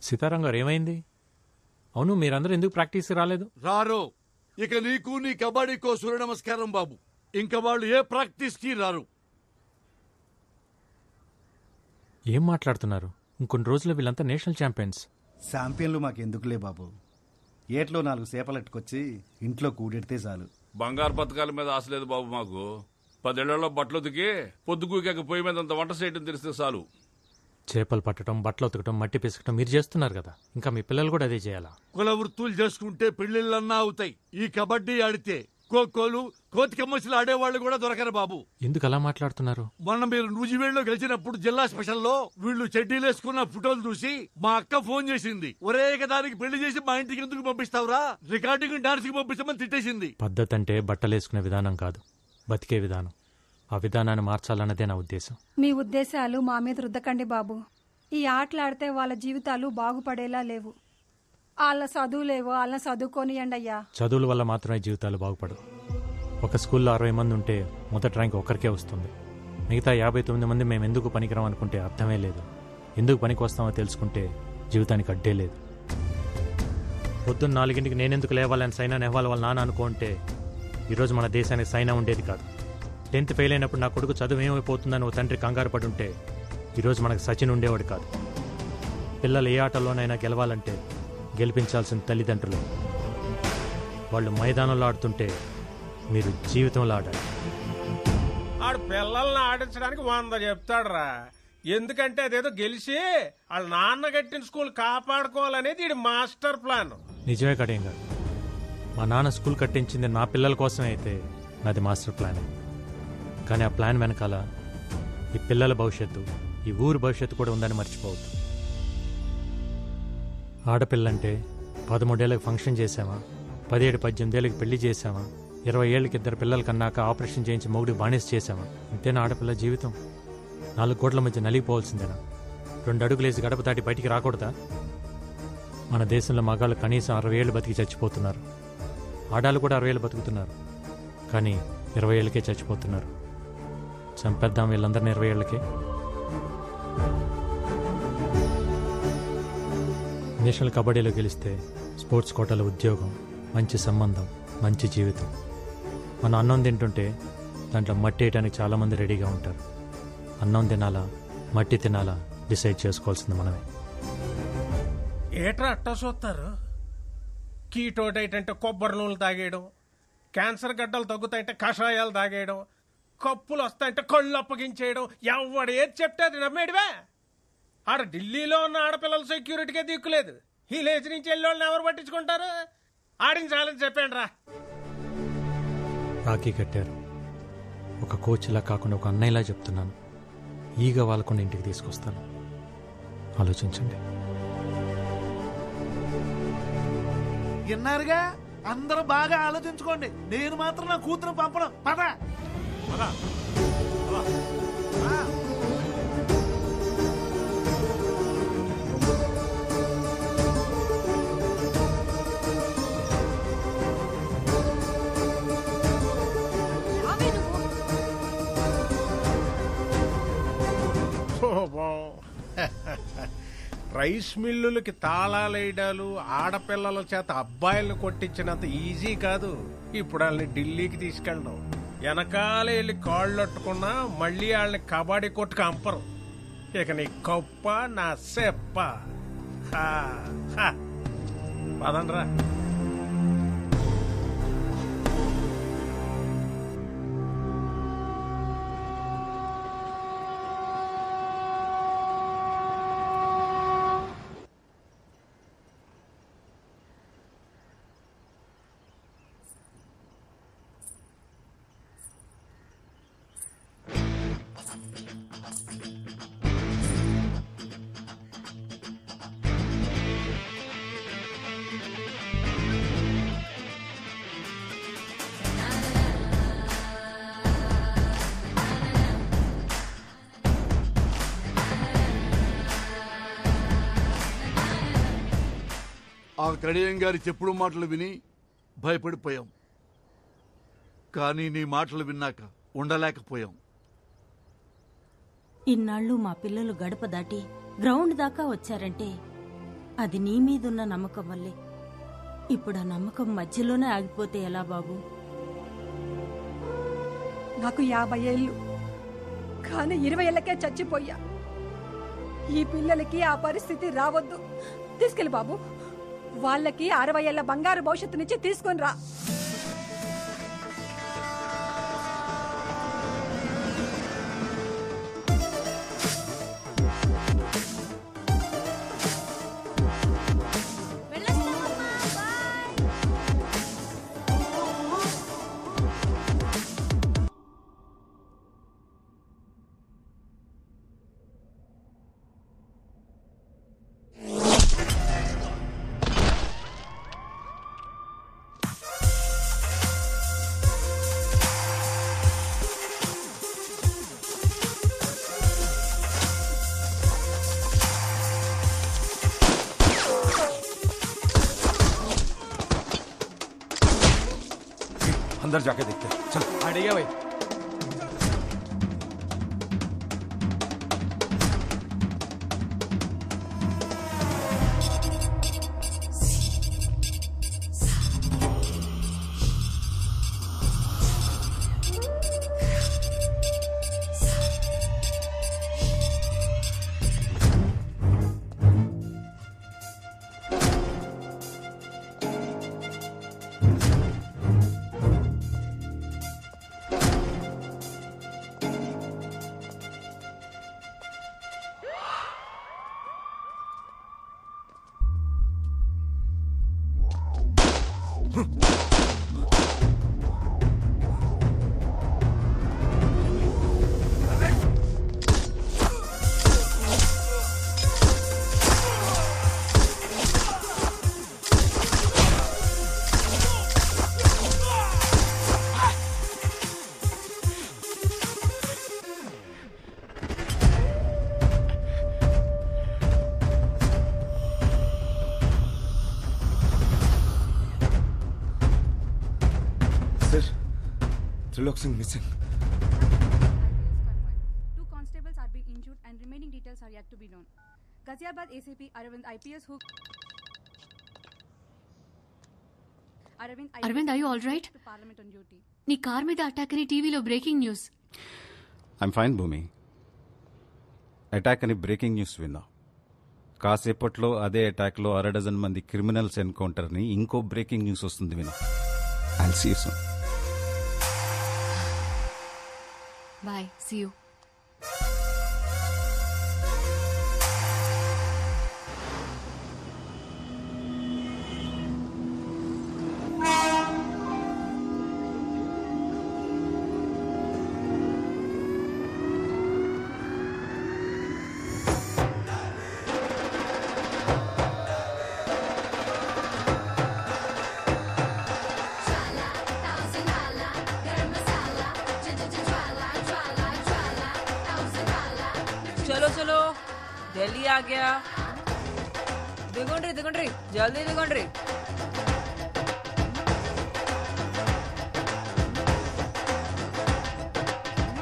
సీతారాం గారు ఏమైంది? అవును, మీరందరూ ఎందుకు ప్రాక్టీస్ రాలేదు? రారు. ఇక నీకు నీ కబడ్డీకో సూర్య నమస్కారం బాబు. ఇంకా వాళ్ళు ఏ ప్రాక్టీస్ కి రారు. ఏం మాట్లాడుతున్నారు? ఇంకొన్ని రోజుల్లో వీళ్ళంతా నేషనల్ ఛాంపియన్స్. ఛాంపియన్లు మాకెందుకులే బాబు. ఏట్లో 4 చేపలెట్టుకొచ్చి ఇంట్లో కూడెడితే చాలు. బంగారు పథకాల మీద ఆశ లేదు బాబు మాకు. 10 ఏళ్లలో బట్టలు ఉతికి పొద్దుకూకాక పొయ్యి మీద అంత వంట చేయడం తెలిస్తే చాలు. చేపలు పట్టడం, బట్టలు ఉతకటం, మట్టి పిసకటం మీరు చేస్తున్నారు కదా, ఇంకా మీ పిల్లలు కూడా అదే చేయాలా? కుల వృత్తులు చేసుకుంటే పెళ్లిళ్ళన్నా అవుతాయి. ఈ కబడ్డీ ఆడితే ఖోఖోలు, కోతి కమ్మసిలు ఆడేవాళ్ళు కూడా దొరకరు బాబు. ఎందుకు అలా మాట్లాడుతున్నారు? మొన్న మీరు నూజివేడులో గెలిచినప్పుడు జిల్లా స్పెషల్లో వీళ్ళు చెడ్డీలు వేసుకున్న ఫోటోలు చూసి మా అక్క ఫోన్ చేసింది. ఒరే దానికి పెళ్లి చేసి మా ఇంటికి ఎందుకు పంపిస్తావురా, రికార్డింగ్ డాన్స్ కి పంపిస్తామని తిట్టేసింది. పద్ధతి అంటే బట్టలేసుకునే విధానం కాదు, బతికే విధానం. ఆ విధానాన్ని మార్చాలన్నదే నా ఉద్దేశం. మీ ఉద్దేశాలు మా మీద రుద్దకండి బాబు. ఈ ఆటలాడితే వాళ్ళ జీవితాలు బాగుపడేలా లేవు. వాళ్ళ చదువులేవో వాళ్ళని చదువుకోనియండి అయ్యా. చదువుల వల్ల మాత్రమే జీవితాలు బాగుపడవు. ఒక స్కూల్లో 60 మంది ఉంటే మొదటి ర్యాంక్ ఒక్కరికే వస్తుంది. మిగతా 59 మంది మేము ఎందుకు పనికిరాం అనుకుంటే అర్థమే లేదు. ఎందుకు పనికి వస్తామో తెలుసుకుంటే జీవితానికి అడ్డే లేదు. పొద్దున్న 4 నేనెందుకు లేవాలని సైనా నెహ్వాల్ వాళ్ళ నాన్న అనుకుంటే ఈరోజు మన దేశానికి సైనా ఉండేది కాదు. 10th ఫెయిల్ అయినప్పుడు నా కొడుకు చదువు ఏమైపోతుందని ఓ తండ్రి కంగారు పడి ఉంటే ఈరోజు మనకు సచిన్ ఉండేవాడు కాదు. పిల్లలు ఏ ఆటలోనైనా గెలవాలంటే గెలిపించాల్సిన తల్లిదండ్రులు. వాళ్ళు మైదానంలో ఆడుతుంటే మీరు జీవితంలో ఆడాలి. ఆడు పిల్లల్ని ఆడించడానికి 100 చెప్తాడురా. ఎందుకంటే అదేదో గెలిచి వాళ్ళ నాన్న కట్టిన స్కూల్ కాపాడుకోవాలనేది ఇది మాస్టర్ ప్లాన్. నిజమే కడేం గారు, మా నాన్న స్కూల్ కట్టించింది నా పిల్లల కోసమే అయితే నాది మాస్టర్ ప్లాన్. కానీ ఆ ప్లాన్ వెనకాల ఈ పిల్లల భవిష్యత్తు, ఈ ఊరు భవిష్యత్తు కూడా ఉందని మర్చిపోవద్దు. ఆడపిల్లంటే 13 ఏళ్ళకి ఫంక్షన్ చేసామా, 17-18 ఏళ్ళకి పెళ్లి చేసామా, 20 ఏళ్ళకి 2 పిల్లల కన్నాక ఆపరేషన్ చేయించి మొగుడికి బానిస చేసామా? ఇంతేనా ఆడపిల్ల జీవితం? 4 గోట్ల మధ్య నలిగిపోవాల్సిందేనా? 2 అడుగులేసి గడప దాటి బయటికి రాకూడదా? మన దేశంలో మగాళ్ళు కనీసం 60 ఏళ్ళు బతికి చచ్చిపోతున్నారు. ఆడాళ్ళు కూడా 60 ఏళ్ళు బతుకుతున్నారు, కానీ 20 ఏళ్ళకే చచ్చిపోతున్నారు. చంపేద్దాం వీళ్ళందరినీ 20 ఏళ్ళకే. నేషనల్ కబడ్డీలో గెలిస్తే స్పోర్ట్స్ కోటాలో ఉద్యోగం, మంచి సంబంధం, మంచి జీవితం. మనం అన్నం తింటుంటే దాంట్లో మట్టి వేయడానికి చాలామంది రెడీగా ఉంటారు. అన్నం తినాలా, మట్టి తినాలా డిసైడ్ చేసుకోవాల్సింది మనమే. ఏట్రా అట్టా చూస్తారు? కీటో డైట్ అంటే కొబ్బరి నూనెలు తాగేయడం, క్యాన్సర్ గడ్డలు తగ్గుతాయంటే కషాయాలు తాగేయడం, కప్పులు వస్తాయంటే కళ్ళు అప్పగించేయడం. ఎవడు ఏది చెప్తే అది నమ్మేడివే. ఆడ ఢిల్లీలో ఉన్న ఆడపిల్లల సెక్యూరిటీకే దిక్కులేదు. ఈ లేచి నుంచి వెళ్ళి ఎవరు పట్టించుకుంటారు? ఆడించాలని చెప్పండి రా. రాఖీ కట్టారు. ఒక కోచ్లా కాకుండా ఒక అన్నయ్యలా చెప్తున్నాను. ఈగ వాళ్ళకుండా ఇంటికి తీసుకొస్తాను. ఆలోచించండి. విన్నారుగా, అందరూ బాగా ఆలోచించుకోండి. నేను మాత్రం నా కూతురు పంపడం. పద రైస్ మిల్లులకి తాళాలేయడాలు, ఆడపిల్లల చేత అబ్బాయిలను కొట్టించినంత ఈజీ కాదు ఇప్పుడు వాళ్ళని ఢిల్లీకి తీసుకెళ్ళడం. వెనకాల వెళ్ళి కాళ్ళొట్టుకున్నా మళ్ళీ వాళ్ళని కబాడీ కొట్టుకు అంపరు. ఇక నీ కప్ప నా సెప్ప. పదండ్రా. ఆ కడియం గారి చెప్పుడు మాటలు విని భయపడిపోయాం. కానీ నీ మాటలు విన్నాక ఉండలేకపోయాం. ఇన్నాళ్ళు మా పిల్లలు గడప దాటి గ్రౌండ్ దాకా వచ్చారంటే అది నీ మీదున్న నమ్మకం వల్లే. ఇప్పుడు ఆ నమ్మకం మధ్యలోనే ఆగిపోతే ఎలా బాబు? నాకు 50 ఏళ్ళు, కానీ 20 ఏళ్ళకే చచ్చిపోయా. ఈ పిల్లలకి ఆ పరిస్థితి రావద్దు. తీసుకెళ్ళి బాబు, వాళ్ళకి 60 ఏళ్ల బంగారు భవిష్యత్తు నుంచి తీసుకొని రా. अंदर जाके देखते हैं। चल अड़िया भाई। Trilok Singh missing. 2 constables are being injured and remaining details are yet to be known. Ghaziabad ACP Arvind IPS who Arvind, are you all right? Parliament on duty. నీ కార్ మీద అటాక్ అని టీవీలో breaking news. I'm fine Bhoomi. Attack అని breaking news విన్నా. కాసేపట్లో అదే అటాక్లో 6 మంది criminals encounter అని ఇంకో బ్రేకింగ్ న్యూస్ వస్తుంది విను. I'll see you soon. Bye. See you. गाड़ी आ गया। दिगुंड्री जल्दी दिगुंड्री।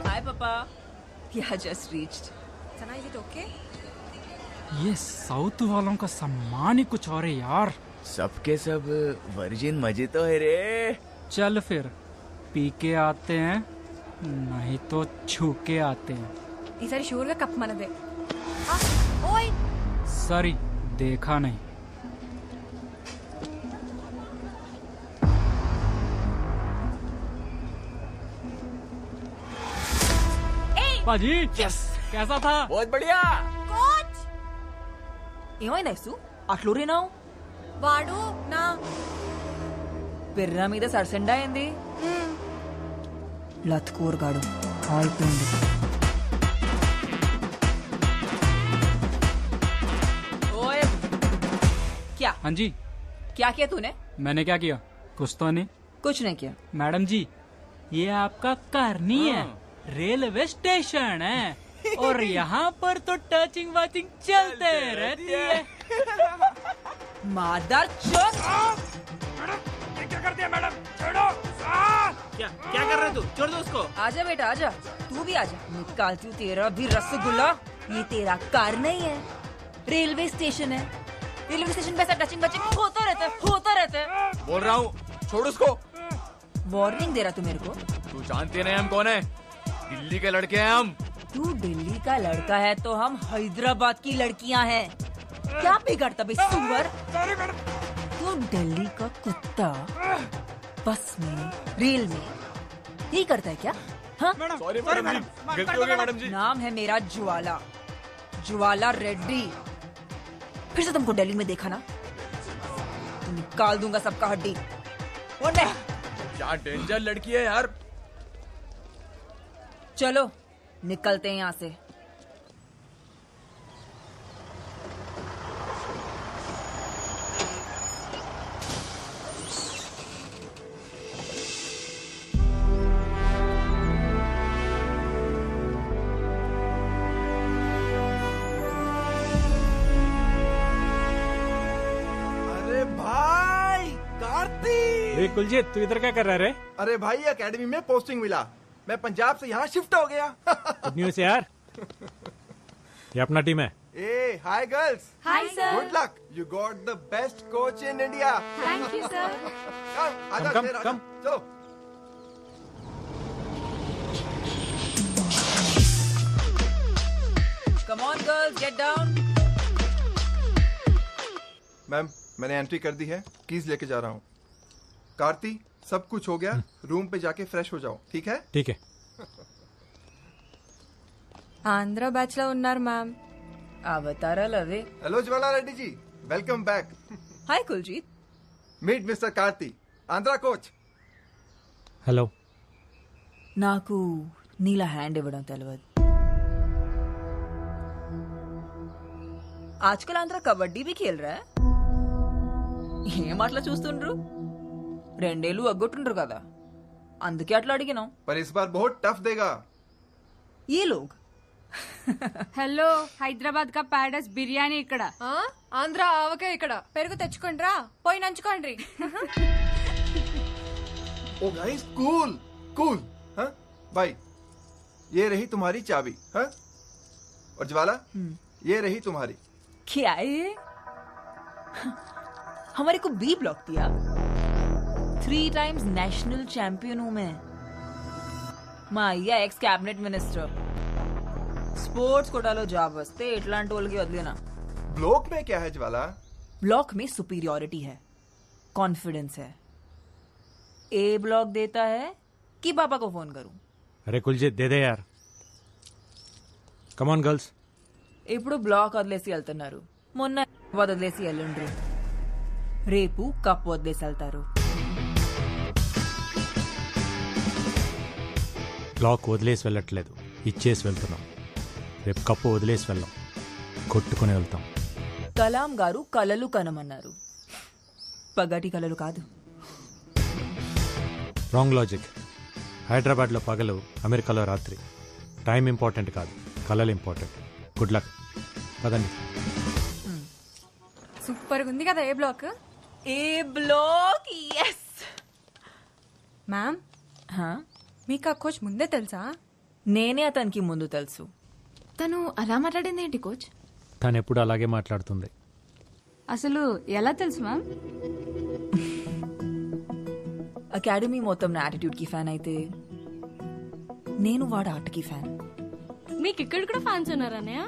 हाय पापा, yeah just reached. Sana, is it okay? ये साउथ वालों का सम्मान ही कुछ और है यार। सबके सब वर्जिन मजे तो है रे। चल फिर पी के आते हैं, नहीं तो छू के आते हैं। ఈసారి షూర్ గా కప్ మనదే. ఓయ్ सॉरी, देखा नहीं। पाजी यस, कैसा था? बहुत बढ़िया। కోచ్ ఏమైంది ఐసు? అట్లూరినావు? వాడు నా పిర్ర మీద సరసెండా అయింది. లత్కూర్గాడు అయిపోయింది. ओए क्या? हाँ जी। क्या किया तूने? मैंने क्या किया? कुछ तो नहीं। कुछ नहीं किया। मैडम जी, ये आपका घर नहीं है, रेलवे स्टेशन है और यहाँ पर तो टचिंग वाचिंग चलते रहती है। मादर चोद! क्या कर दिया मैडम? छोड़ो। क्या कर रहे तू? छोड़ दो उसको। आजा बेटा आजा, तू भी आजा। निकालती हूँ तेरा भी रसगुल्ला। ये तेरा कार नहीं है, रेलवे स्टेशन है। रेलवे स्टेशन पे ऐसा टचिंग बचिंग होता रहता है। बोल रहा हूँ, छोड़ उसको। वार्निंग दे रहा तू मेरे को? तू जानती नहीं हम कौन है? दिल्ली के लड़के हैं हम। तू दिल्ली का लड़का है तो हम हैदराबाद की लड़कियां हैं। क्या बिगड़ता बे सुअर? तू दिल्ली का कुत्ता बस में रेल में यही करता है क्या? हाँ? सॉरी मैडम जी, गलती हो गई मैडम जी। नाम है मेरा ज्वाला रेड्डी। फिर से तुमको दिल्ली में देखा ना तो निकाल दूंगा सबका हड्डी। क्या डेंजर लड़की है यार। चलो निकलते हैं यहाँ से। अरे भाई कार्तिक! कुलजीत, तू इधर क्या कर रहा है? अरे भाई एकेडमी में पोस्टिंग मिला, मैं पंजाब से यहाँ शिफ्ट हो गया। गुड न्यूज़ यार। ये अपना टीम है। ए hi girls. Hi sir. Good luck, you got the best coach in India. Thank you sir. Come आजा कम, शेर, आजा। कम। चलो। Come on girls, get down. Ma'am मैंने एंट्री कर दी है, कीज लेके जा रहा हूँ। कार्ती, सब कुछ हो गया, रूम पे जाके फ्रेश हो जाओ, ठीक है? ठीक है। ఆంధ్ర బ్యాచ్ లో ఉన్నారు మ్యామ్. అవతారాలు అవే. Hello Jwala Reddy ji, welcome back. Hi Kuljeet. Meet mister Karthi, Andhra coach. Hello. నాకు నీలా హ్యాండ్ ఇవ్వడం తెలియదు. ఆజ్కల్ ఆంధ్ర కబడ్డీ भी खेल रहा है. ఏం అట్లా చూస్తుండ్రు? 2 ఏళ్ళు అగ్గొట్టుండ్రు కదా, అందుకే అట్లా అడిగినాం. पर इस बार बहुत टफ देगा ये लोग। హలో, హైదరాబాద్ కా ప్యారడైస్ బిర్యానీ ఇక్కడ. ఆంధ్ర ఆవకాయ ఇక్కడ. పెరుగు తెచ్చుకోండి రా, పోయి నంచుకోండి. ओ गाइस कूल कूल। हाँ भाई, ये रही तुम्हारी चाबी। हाँ, और ज्वाला ये रही तुम्हारी। क्या है? हमारे को बी ब्लॉक दिया। 3 टाइम्स नेशनल चैंपियन हूं मैं। माया एक्स कैबिनेट मिनिस्टर। स्पोर्ट्स कोटालो जाब वस्ते इटलांट टोल के वदलेना। ब्लॉक में क्या है ज्वाला? ब्लॉक में सुपीरियोरिटी है, कॉन्फिडेंस है। ए ब्लॉक देता है कि पापा को फोन करूं? अरे कुलजीत, दे दे यार। Come on girls. ఇప్పుడు బ్లాక్ వదిలేసి వెళ్తున్నారు, మొన్న వదిలేసి వెళ్ళండ్రు, రేపు కప్ వదిలేసి వెళ్తారు. బ్లాక్ వదిలేసి వెళ్ళట్లేదు, ఇచ్చేసి వెళ్తున్నాం. రేపు కప్పు వదిలేసి వెళ్ళాం, కొట్టుకుని వెళ్తాం. కలాం గారు కలలు కనమన్నారు, పగటి కలలు కాదు. Wrong logic. హైదరాబాద్లో పగలు, అమెరికాలో రాత్రి. టైం ఇంపార్టెంట్ కాదు, కలలు ఇంపార్టెంట్. Good luck. పదండి. సూపర్ ఉంది కదా ఏ బ్లాక్? ఏ బ్లాక్. ఎస్ మ్యామ్, మీకు ఆ కోచ్ ముందే తెలుసా? నేనే అతనికి ముందు తెలుసు. తను అలా మాట్లాడింది ఏంటి కోచ్? తను ఎప్పుడు అలాగే మాట్లాడుతుంది. అసలు ఎలా తెలుసు మ్యామ్? అకాడమీ మొత్తం నా యాటిట్యూడ్ కి ఫ్యాన్ అయితే నేను వాడు ఆటకి ఫ్యాన్. మీకు ఇక్కడ కూడా ఫ్యాన్స్ ఉన్నారన్నయ్య?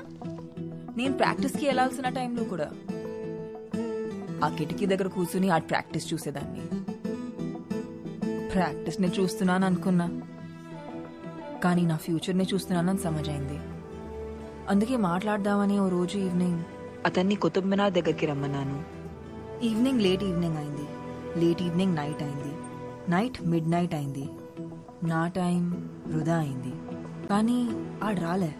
నేను ప్రాక్టీస్ కి వెళ్లాల్సిన టైంలో కూడా ఆ కిటికీ దగ్గర కూర్చుని ఆ ప్రాక్టీస్ చూసేదాన్ని. ప్రాక్టీస్ ని చూస్తున్నాను అనుకున్నా, కానీ నా ఫ్యూచర్ ని చూస్తున్నానని సమజైంది. అందుకే మాట్లాడదామని ఓ రోజు ఈవినింగ్ అతన్ని కుతుబ్ మినార్ దగ్గరికి రమ్మన్నాను. ఈవినింగ్ లేట్ ఈవినింగ్ అయింది, లేట్ ఈవినింగ్ నైట్ అయింది, నైట్ మిడ్ నైట్ అయింది. నా టైం వృధా అయింది, కానీ ఆడు రాలే.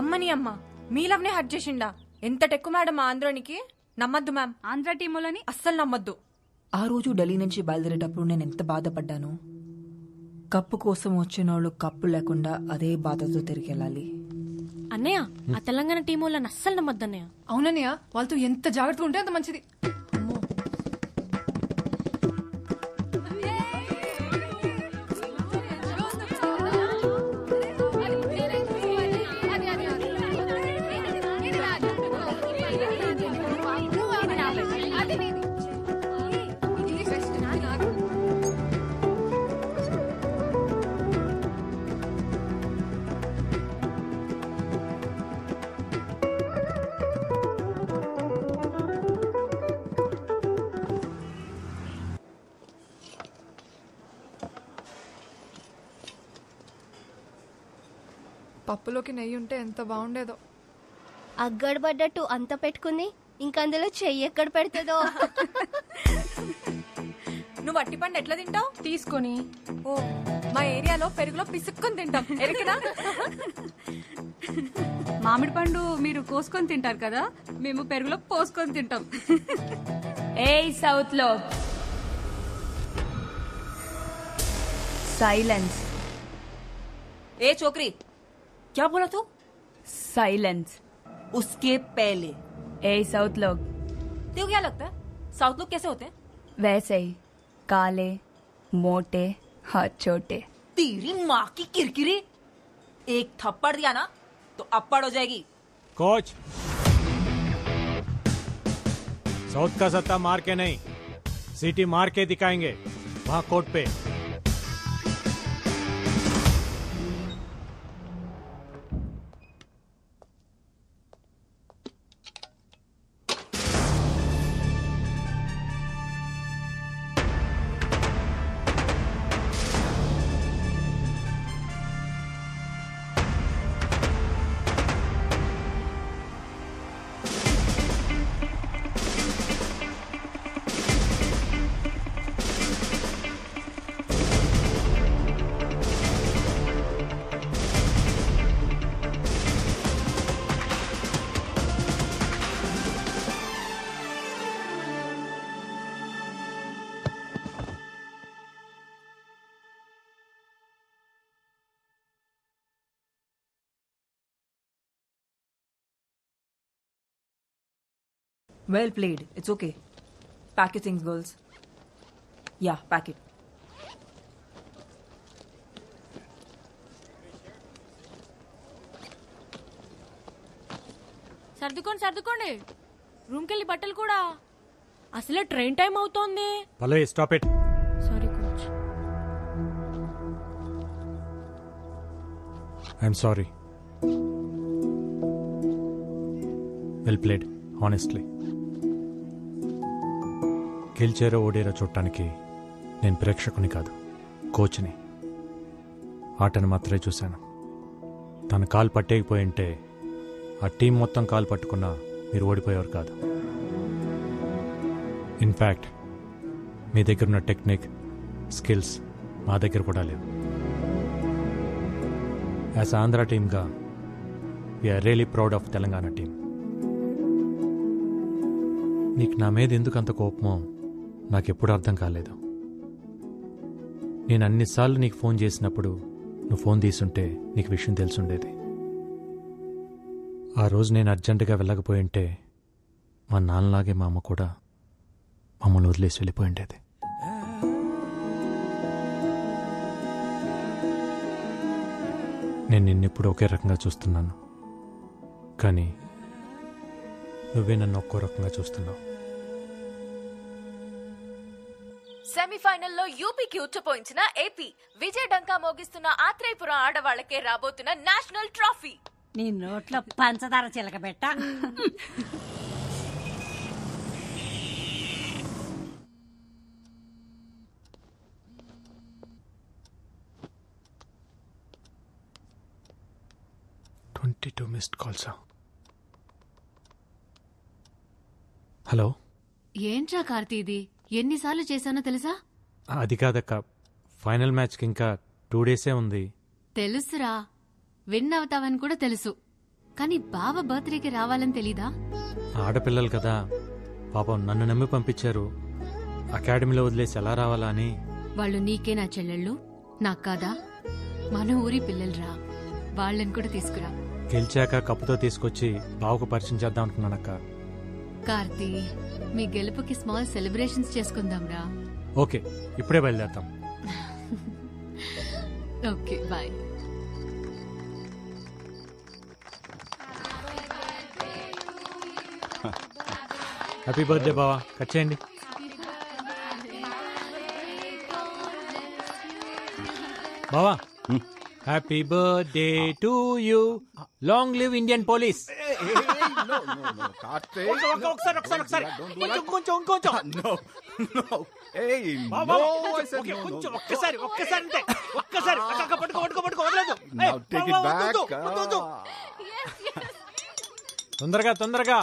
అమ్మని అమ్మ, మీ లవ్నే హట్ చేసిండా? ఎంత టెక్కు మేడం మా ఆంధ్రానికి. నమ్మద్దు మ్యామ్, ఆంధ్ర టీములని అస్సలు నమ్మద్దు. ఆ రోజు ఢిల్లీ నుంచి బయలుదేరేటప్పుడు నేను ఎంత బాధపడ్డాను. కప్పు కోసం వచ్చినోళ్ళు కప్పు లేకుండా అదే బాధతో తిరిగి వెళ్ళాలి. అన్నయ్య, ఆ తెలంగాణ టీం వాళ్ళని అస్సలు నమ్మద్దు అన్నయ్య. అవునన్నయ్య, వాళ్ళతో ఎంత జాగ్రత్తగా ఉంటే అంత మంచిది. పప్పులోకి నెయ్యి ఉంటే ఎంత బాగుండేదో. అగ్గడబడ్డట్టు అంత పెట్టుకుంది, ఇంకందులో చెయ్యి ఎక్కడ పెడుతుందో. నువ్వు అట్టిపండు ఎట్లా తింటావు? తీసుకొని. ఓ, మా ఏరియాలో పెరుగులో పిసుక్కొని తింటాం. ఎరికినా? మామిడి పండు మీరు కోసుకొని తింటారు కదా, మేము పెరుగులో పోసుకొని తింటాం. ఏయ్ సౌత్ లో साइलेंस। ए छोकरी, क्या बोला तू? साइलेंस। उसके पहले ए साउथ लोग। तेरे को क्या लगता है साउथ लोग कैसे होते हैं? वैसे ही, काले, मोटे, हाथ छोटे। तेरी माँ की किरकिरी, एक थप्पड़ दिया ना तो अप्पड़ हो जाएगी। कोच, साउथ का सत्ता मार के नहीं, सीटी मार के दिखाएंगे वहां कोर्ट पे। Well played. It's okay. Pack your things, girls. Yeah, pack it. సర్దుకోండి రూమ్ కెళ్ళి బట్టలు కూడా. అసలే ట్రైన్ టైం అవుతోంది. Pallavi, stop it. Sorry coach. I'm sorry. Well played, honestly. గెలిచారో ఓడేరో చూడటానికి నేను ప్రేక్షకుని కాదు, కోచ్ని. ఆటను మాత్రమే చూశాను. తన కాలు పట్టేకపోయి ఉంటే ఆ టీం మొత్తం కాలు పట్టుకున్నా మీరు ఓడిపోయేవారు కాదు. ఇన్ఫ్యాక్ట్ మీ దగ్గర ఉన్న టెక్నిక్, స్కిల్స్ మా దగ్గర కూడా లేవు. యాజ్ ఆంధ్ర టీమ్గా we are really proud of Telangana team. నీకు నా మీద ఎందుకు అంత కోపమో నాకెప్పుడు అర్థం కాలేదు. నేను అన్నిసార్లు నీకు ఫోన్ చేసినప్పుడు నువ్వు ఫోన్ తీసుంటే నీకు విషయం తెలుసుండేది. ఆ రోజు నేను అర్జెంటుగా వెళ్ళకపోయింటే మా నాన్నలాగే మా అమ్మ కూడా మమ్మల్ని వదిలేసి వెళ్ళిపోయి ఉండేది. నేను నిన్నెప్పుడు ఒకే రకంగా చూస్తున్నాను, కానీ నువ్వే నన్ను ఒక్కో రకంగా చూస్తున్నావు. సెమీఫైనల్లో యూపీకి ఉచ్చపోయించిన ఏపీ, విజయ్ డంకా మోగిస్తున్న ఆత్రేయపురం ఆడవాళ్లకే రాబోతున్న నేషనల్ ట్రోఫీ. నీ నోట్లో పంచదార చిలకబెట్ట. Missed calls. హలో, ఏంట్రా కార్తీ ఇది? ఎన్నిసార్లు చేశానో తెలుసా? అది కాదక్క, ఫైనల్ మ్యాచ్కి ఇంకా 2 days ఉంది. తెలుసురా, విన్ అవుతావని కూడా తెలుసు, కానీ బావ బర్త్డేకి రావాలని తెలీదా? ఆడపిల్లలు కదా పాపం, నన్ను నమ్మి పంపించారు. అకాడమీలో వదిలేసి ఎలా రావాలా అని. వాళ్ళు నీకే నా చెల్లెళ్ళు, నాకు కాదా? మన ఊరి పిల్లలురా, వాళ్ళని కూడా తీసుకురా. గెలిచాక కప్పుతో తీసుకొచ్చి బావకు పరిచయం చేద్దాం అనుకున్నానక్క. కార్తీ, మీ గెలుపుకి స్మాల్ సెలబ్రేషన్స్ చేసుకుందాంరా. ఓకే, ఇప్పుడే బయలుదేరతాం. Okay, bye. హ్యాపీ బర్త్డే బావా, కట్ చేయండి. బావా, happy birthday to you, long live Indian police. తొందరగా తొందరగా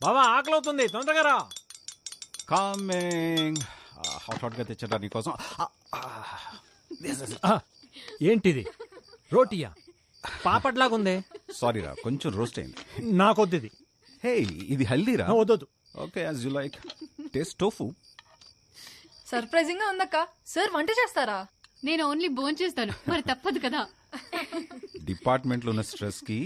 బావా, ఆకలవుతుంది, తొందరగా రా. కమింగ్. హాట్ గా తెచ్చడా నీకోసం. ఏంటిది, రోటీయా? పాపట్లాగుందే. సారీ రా, కొంచెం రోస్ట్ అయింది. నాకొద్దు ఇది. హే, ఇది హెల్దీ రా. వద్దు. Okay, as you like. Taste tofu. Surprising గా ఉందక్క. సార్ వంట చేస్తారా? నేను ఓన్లీ భోంచేస్తాను, మరి తప్పదు కదా. డిపార్ట్మెంట్ లో ఉన్న స్ట్రెస్ కి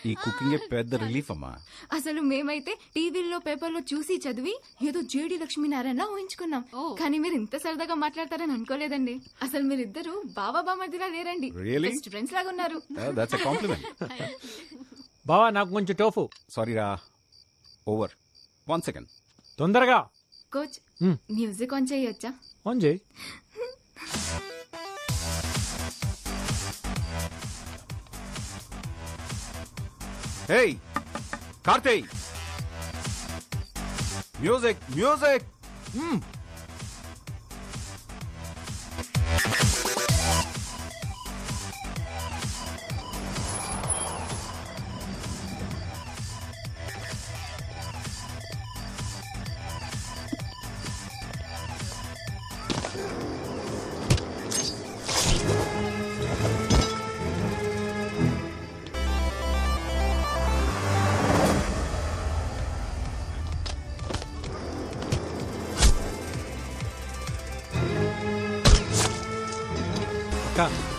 ఈ కుకింగ్ పెద్ద రిలీఫ్ అమ్మా. అసలు మేమైతే టీవీల్లో పేపర్లో చూసి చదివి ఏదో జేడి లక్ష్మీనారాయణ ఊహించుకున్నాం, కానీ మీరు ఇంత సరదాగా మాట్లాడతారని అనుకోలేదండి. అసలు మీరిద్దరు బావా బామర్దిలా లేరండి, Really? బెస్ట్ ఫ్రెండ్స్ లాగా ఉన్నారు. That's a compliment. బావా, నాకు కొంచెం టోఫు. సారీ రా, ఓవర్. 1 second. తొందరగా. కోచ్, మ్యూజిక్ ఆన్ చేయొచ్చా? ఆన్ చేయి. Hey Karthik, music music.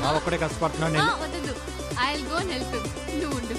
బావ ఒక్కడే కష్టపడుతున్నాను నేను. వద్దు, I will go and help him. నువ్వు ఉండు.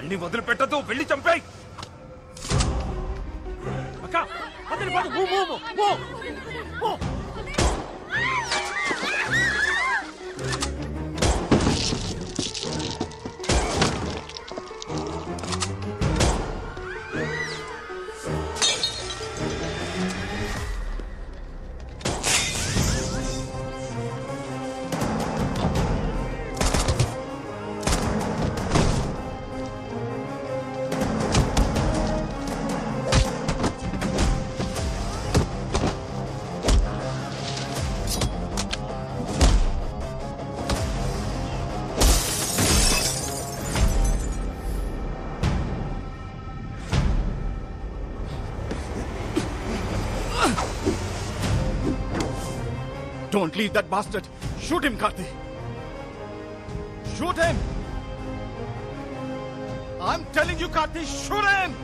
వాడిని వదిలిపెట్టదు, వెళ్ళి చంపేయ్. అక్క వదిలిపోదు, move move move move. Don't leave that bastard. Shoot him, Karthi. Shoot him. I'm telling you, Karthi, shoot him.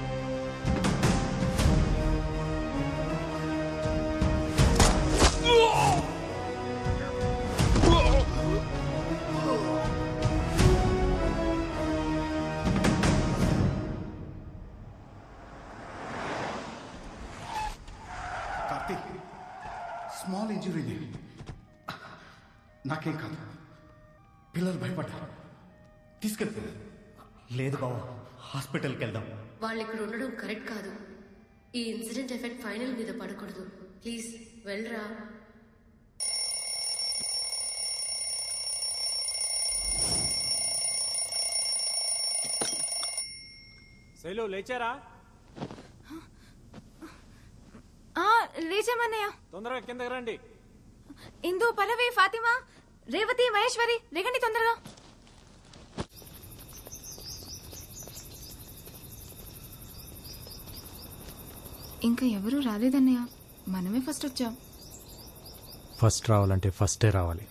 Karthik, small injury. నాకేం కాదు. పిల్లలు భయపడ్డారు, తీసుకెళ్ళిపోయారు. లేదు బావ, హాస్పిటల్కి వెళ్దాం. వాళ్ళు ఇక్కడ ఉండడం కరెక్ట్ కాదు. ఈ ఇన్సిడెంట్ ఎఫెక్ట్ ఫైనల్ మీద పడకూడదు. ప్లీజ్ వెళ్ళరా. శైలు లేచారా? లేచామన్నయ్య. తొందరగా కిందకి రండి. ఇందు, పల్లవి, ఫాతిమా, రేవతి, మహేశ్వరి, రేగండి తొందరగా. ఇంకా ఎవరూ రాలేదన్నయ్య, మనమే ఫస్ట్ వచ్చాం. ఫస్ట్ రావాలంటే ఫస్టే రావాలి.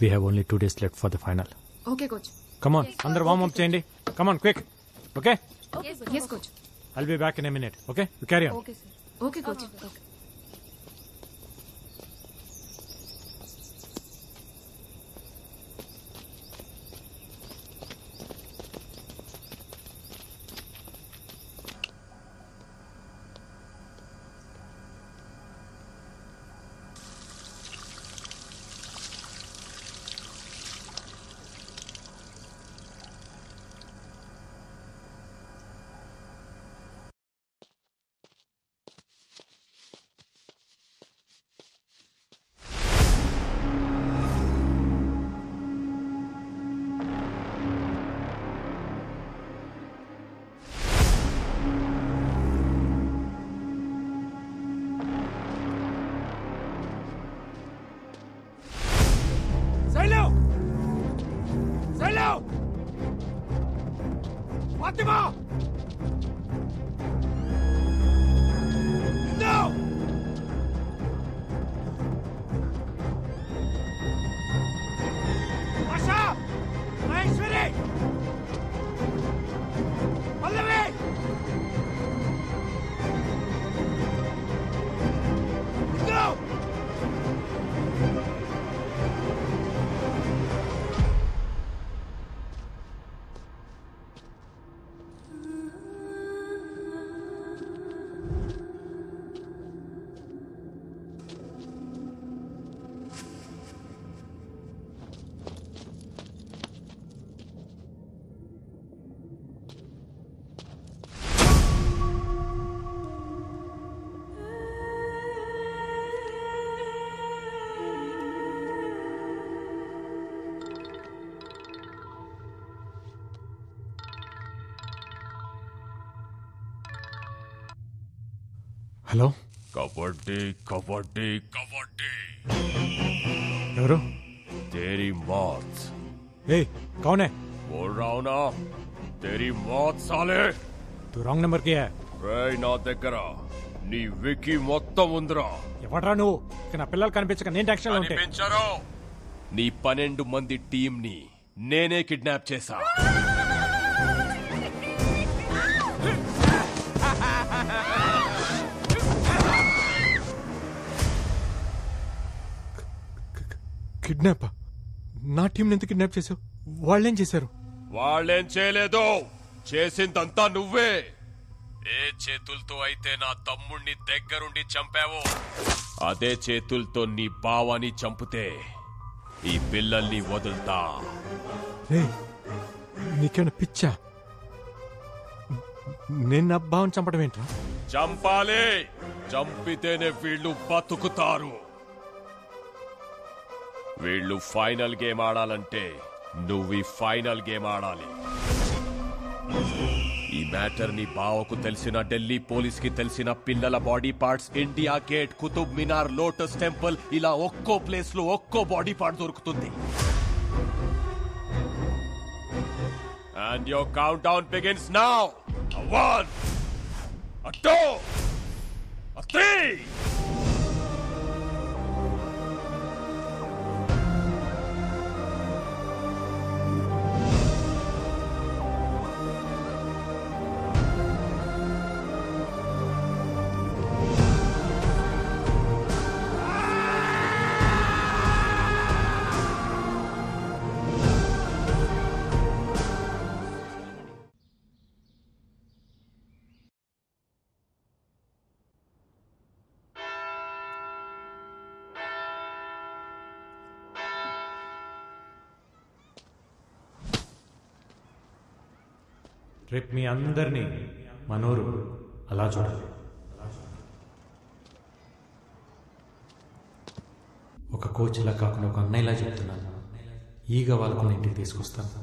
We have only 2 days left for the final. Okay coach. Come on, అందరు వార్మ్ అప్ చేయండి. Come on quick. Okay, yes coach. I'll be back in a minute. Okay, you carry on. Okay sir. Okay coach. Okay. Fatima! Indu! Asha! Maheshwari! Pallavi! Indu! Hello. Kabaddi kabaddi kabaddi. ఎవరు? तेरी मौत. ए कौन है? बोल रहा हूं ना, तेरी मौत साले. तू रॉन्ग नंबर किया है. రే నా దగ్గర నీ వికీ మొత్తం ఉందిరా. ఎవడ్రా నువ్వు? ఇక నా పిల్లలు కనిపించక నేను టెన్షన్ లో ఉంటే. కనిపించరు. నీ 12 మంది టీం ని నేనే కిడ్నాప్ చేశా. కిడ్నాప్? నా టీం ఎందుకు కిడ్నాప్ చేసావు? వాళ్ళేం చేశారు? వాళ్ళేం చేయలేదు, చేసిందంతా నువ్వే. ఏ చేతులతో అయితే నా తమ్ముణ్ణి దగ్గరుండి చంపావో అదే చేతులతో నీ బావని చంపితే ఈ పిల్లల్ని వదులుతా. నీకేమైనా పిచ్చా? నేను నా బావని చంపడం ఏంట్రా? చంపాలి. చంపితేనే వీళ్ళు బతుకుతారు. వీళ్ళు ఫైనల్ గేమ్ ఆడాలంటే నువ్వు ఈ ఫైనల్ గేమ్ ఆడాలి. ఈ మ్యాటర్ ని బావకు తెలిసిన, ఢిల్లీ పోలీస్ కి తెలిసిన, పిల్లల body parts India Gate, Qutub Minar, Lotus Temple ఇలా ఒక్కో ప్లేస్ లో ఒక్కో బాడీ పార్ట్ దొరుకుతుంది. And your countdown begins now. A 1, a 2, a 3. రేపు మీ అందరినీ మనోరు అలా చూడాలి. ఒక కోచ్లా కాకుండా ఒక అన్నయ్యలా చెప్తున్నాను. ఈగ వాళ్ళకున్న ఇంటికి తీసుకొస్తాను.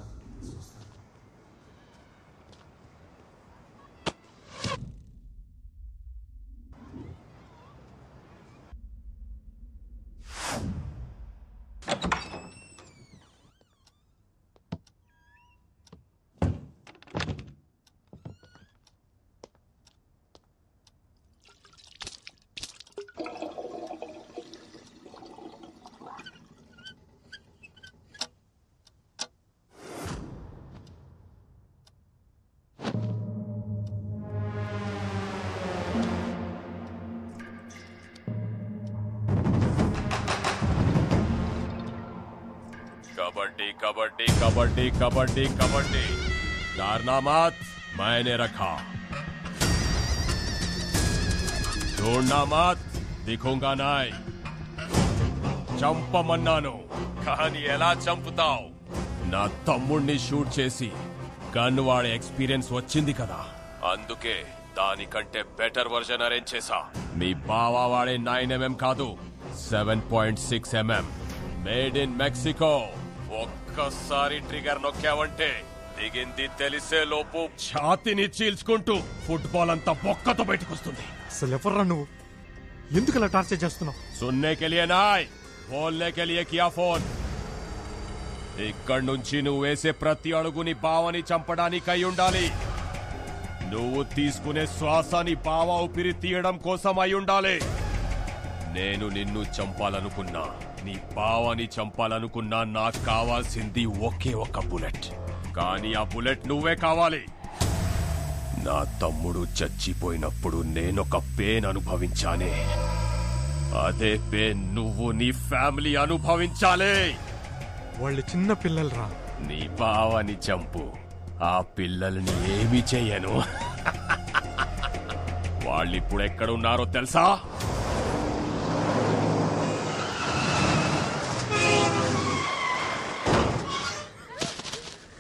कबड्डी कबड्डी कबड्डी कबड्डी कबड्डी कारनामात मैंने रखा. ढूंढना मत, दिखूंगा नहीं. చంపమన్నాను కానీ ఎలా చంపుతావు? నా తమ్ముణ్ణి షూట్ చేసి గన్ వాడే ఎక్స్పీరియన్స్ వచ్చింది కదా, అందుకే దానికంటే బెటర్ వర్జన్ అరేంజ్ చేశా. మీ బావా వాడే 9mm కాదు, 7.6mm మేడ్ ఇన్ మెక్సికో. ఒక్కసారి ట్రిగర్ నొక్కావంటే దిగింది తెలిసే లోపు ఛాతిని చీల్చుకుంటూ ఫుట్బాల్ అంతా బొక్కతో బయటకొస్తుంది. అసలు ఎవర్రా నువ్వు? ఎందుకు ఇలా టార్చర్ చేస్తున్నావు? సున్నే కే లియే నాయ్, బోల్నే కే లియే కియా ఫోన్. ఇక్కడి నుంచి నువ్వు వేసే ప్రతి అడుగుని బావని చంపడానికి అయి ఉండాలి. నువ్వు తీసుకునే శ్వాసని బావ ఊపిరి తీయడం కోసం అయి ఉండాలి. నేను నిన్ను చంపాలనుకున్నా, నీ బావని చంపాలనుకున్నా నాకు కావాల్సింది ఒకే ఒక బుల్లెట్. కానీ ఆ బుల్లెట్ నువ్వే కావాలి. నా తమ్ముడు చచ్చిపోయినప్పుడు నేనొక పెయిన్ అనుభవించానే, అదే పెయిన్ నువ్వు నీ ఫ్యామిలీ అనుభవించాలి. వాళ్ళు చిన్న పిల్లలరా. నీ బావని చంపు, ఆ పిల్లల్ని ఏమి చెయ్యను. వాళ్ళిప్పుడు ఎక్కడున్నారో తెలుసా?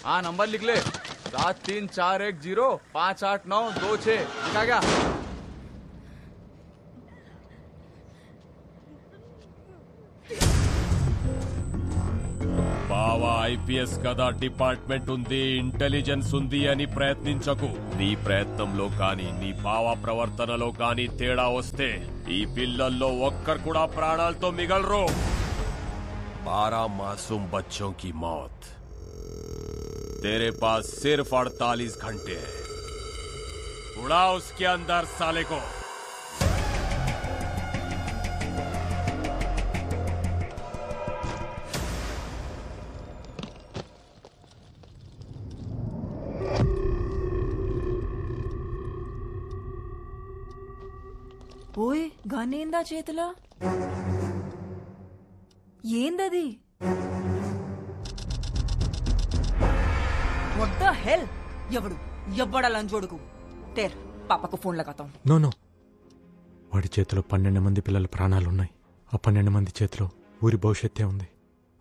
हाँ नंबर लिख ले, 7341058926 लिखा गया? బావా ఐపీఎస్ కదా, డిపార్ట్మెంట్ ఉంది, ఇంటెలిజెన్స్ ఉంది అని ప్రయత్నించకు. నీ ప్రయత్నంలో కానీ నీ బావా ప్రవర్తనలో కానీ తేడా వస్తే ఈ పిల్లల్లో ఒక్కరు కూడా ప్రాణాలతో మిగలరు. 12 मासूम बच्चों की मौत. तेरे पास सिर्फ 48 घंटे हैं. उड़ा उसके अंदर साले को. ఓయ్ గనేందా చేతులా? ఏందది? What the hell? ఎవడు ये बड़ा लंजोड़ को तेर पापा को फोन लगाता हूँ. నో వాడి చేతిలో 12 మంది పిల్లల ప్రాణాలున్నాయి. ఆ 12 మంది చేతిలో ఊరి భవిష్యత్తే ఉంది.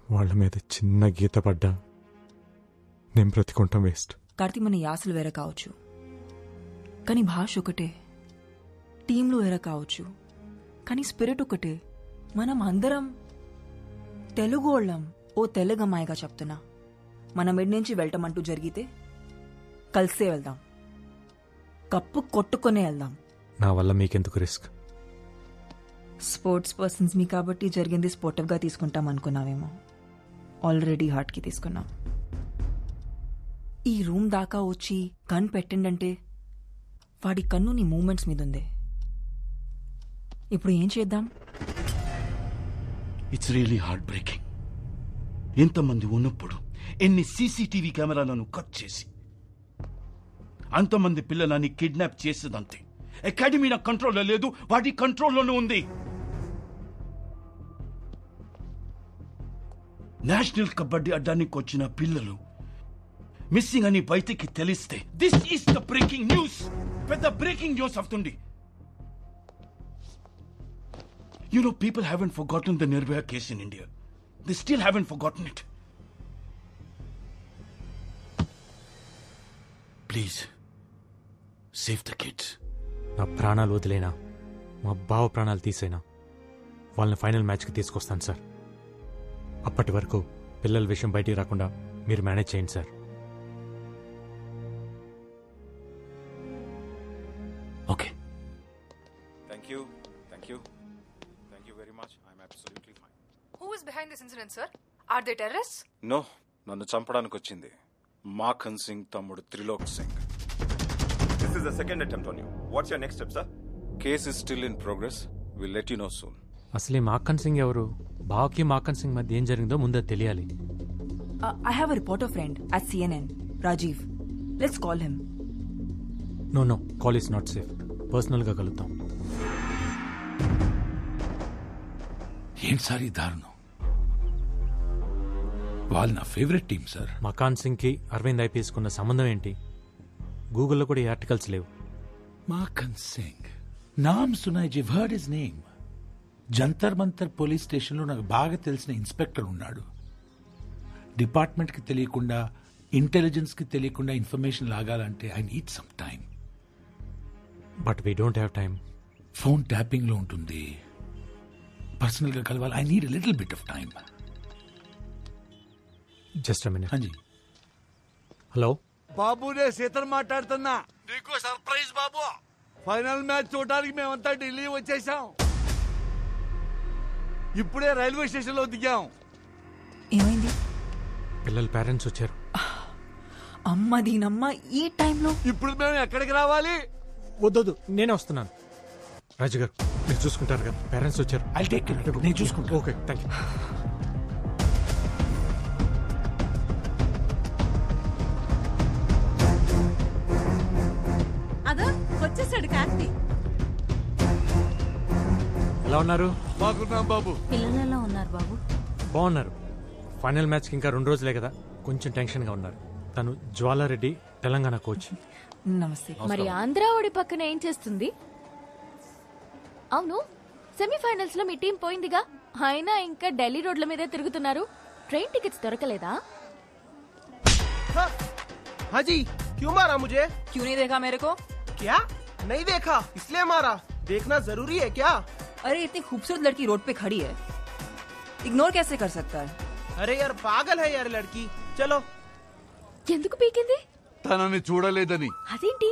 వాళ్ళ మీద చిన్న గీత పడ్డా నేను బ్రతికుంటాం వేస్ట్. కార్తీ మన యాసలు వేరే కావచ్చు, కానీ భాష ఒకటే. టీంలు వేరే కావచ్చు, కానీ స్పిరిట్ ఒకటే. మనం అందరం తెలుగు వాళ్ళం. ఓ తెలుగు అమ్మాయిగా చెప్తున్నా, మన మిడ్ నుంచి వెళ్ళటమంటూ జరిగితే కలిసే వెళ్దాం, కప్పు కొట్టుకునే వెళ్దాం. నా వల్ల మీకెందుకు రిస్క్? స్పోర్ట్స్ పర్సన్స్ మీ కాబట్టి జరిగింది స్పోర్టివ్గా తీసుకుంటాం అనుకున్నావేమో. ఆల్రెడీ హార్ట్కి తీసుకున్నాం. ఈ రూమ్ దాకా వచ్చి గన్ పెట్టిండంటే వాడి కన్ను నీ మూమెంట్స్ మీద ఉంది. ఇప్పుడు ఏం చేద్దాం? It's really heart breaking. ఎంతమంది ఉన్నప్పుడు ఎన్ని సీసీటీవీ కెమెరాలను కట్ చేసి అంతమంది పిల్లలని కిడ్నాప్ చేసేదంతే. అకాడమీ నా కంట్రోల్లో లేదు, వాటి కంట్రోల్లోనే ఉంది. నేషనల్ కబడ్డీ అడ్డానికి వచ్చిన పిల్లలు మిస్సింగ్ అని బయటికి తెలిస్తే this is the breaking news. పెద్ద బ్రేకింగ్ న్యూస్ అవుతుంది. You know, people haven't forgotten the Nirbhaya case in India. They still haven't forgotten it. Please, save the kids. నా ప్రాణాలు వదిలేనా, మా బావ ప్రాణాలు తీసేనా, వాళ్ళని ఫైనల్ మ్యాచ్కి తీసుకొస్తాను సార్. అప్పటి వరకు పిల్లల విషయం బయటికి రాకుండా మీరు మేనేజ్ చేయండి sir. Okay. Thank you. Thank you. Thank you very much. I'm absolutely fine. Who is behind this incident, sir? Are they terrorists? No, నన్ను చంపడానికి వచ్చింది మాఖన్ సింగ్ తమ్ముడు Trilok Singh. This is the second attempt on you. What's your next step, sir? Case is still in progress. We'll let you know soon. అసలు ఈ మాఖన్ సింగ్ ఎవరు? బావకి మాఖన్ సింగ్ మధ్య ఏం జరిగిందో ముందే తెలియాలి. I have a reporter friend at CNN, Rajiv. Let's call him. No, call is not safe. పర్సనల్గా కలుద్దాం. ఏం సార్ ఈ దారుణం? వాళ్ళు నా favourite team sir. Makhan Singh కి అరవింద్ ఐపీఎస్ కున్న సంబంధం ఏంటి? గూగుల్లో కూడా ఈ ఆర్టికల్స్ లేవు. మాఖన్ సింగ్ నామ్ సునాయ్ ji, heard his name. Jantar Mantar police స్టేషన్లో నాకు బాగా తెలిసిన ఇన్స్పెక్టర్ ఉన్నాడు. డిపార్ట్మెంట్కి తెలియకుండా, ఇంటెలిజెన్స్కి తెలియకుండా ఇన్ఫర్మేషన్ లాగాలంటే I need some time. But we don't have time. Phone ట్యాపింగ్లో ఉంటుంది. పర్సనల్గా కలవాలి. I need little bit of time. Just a minute. హాంజీ. హలో బాబు, నేను సీతను మాట్లాడుతున్నా. నీకు సర్ప్రైజ్ బాబు. ఫైనల్ మ్యాచ్ చూడడానికి మేమంతా ఢిల్లీ వచ్చేసాం. ఇప్పుడే రైల్వే స్టేషన్ లో దిగాం. ఏమైంది? పిల్లల పేరెంట్స్ వచ్చారు. అమ్మ దీనమ్మ ఈ టైంలో. ఇప్పుడు మేము ఎక్కడికి రావాలి? వద్దొద్దు, నేనే వస్తున్నాను. రాజు గారు మీరు చూసుకుంటారు కదా, పేరెంట్స్ వచ్చారు. ఐ టేక్ ఇట్, నేను చూసుకుంటా. Okay, thank you. అదో వచ్చేసాడు కార్తీ. ఎలా ఉన్నారు? బాగున్నాం బాబు. పిల్లలు ఎలా ఉన్నారు బాబు? బాగున్నారు. ఫైనల్ మ్యాచ్కి ఇంకా 2 రోజులే కదా, కొంచెం టెన్షన్గా ఉన్నారు. తను జ్వాలారెడ్డి, తెలంగాణ కోచ్. నమస్తే. మరి ఆంధ్ర ఓడి పక్కన ఏం చేస్తుంది? అవును, సెమీఫైనల్స్ లో మీ టీం పోయిందిగా, అయినా ఇంకా ఢిల్లీ రోడ్ల మీదే తిరుగుతున్నారు. ట్రైన్ టికెట్స్ దొరకలేదా? हाँ जी, क्यों मारा मुझे? क्यों नहीं देखा मेरे को? क्या नहीं देखा इसलिए मारा? देखना जरूरी है क्या? अरे इतनी खूबसूरत लड़की रोड पे खड़ी है, इग्नोर कैसे कर सकता है? अरे यार पागल है यार लड़की. चलो. ఎందుకు పీకింది? తనని చూడలేదని. అదేంటి,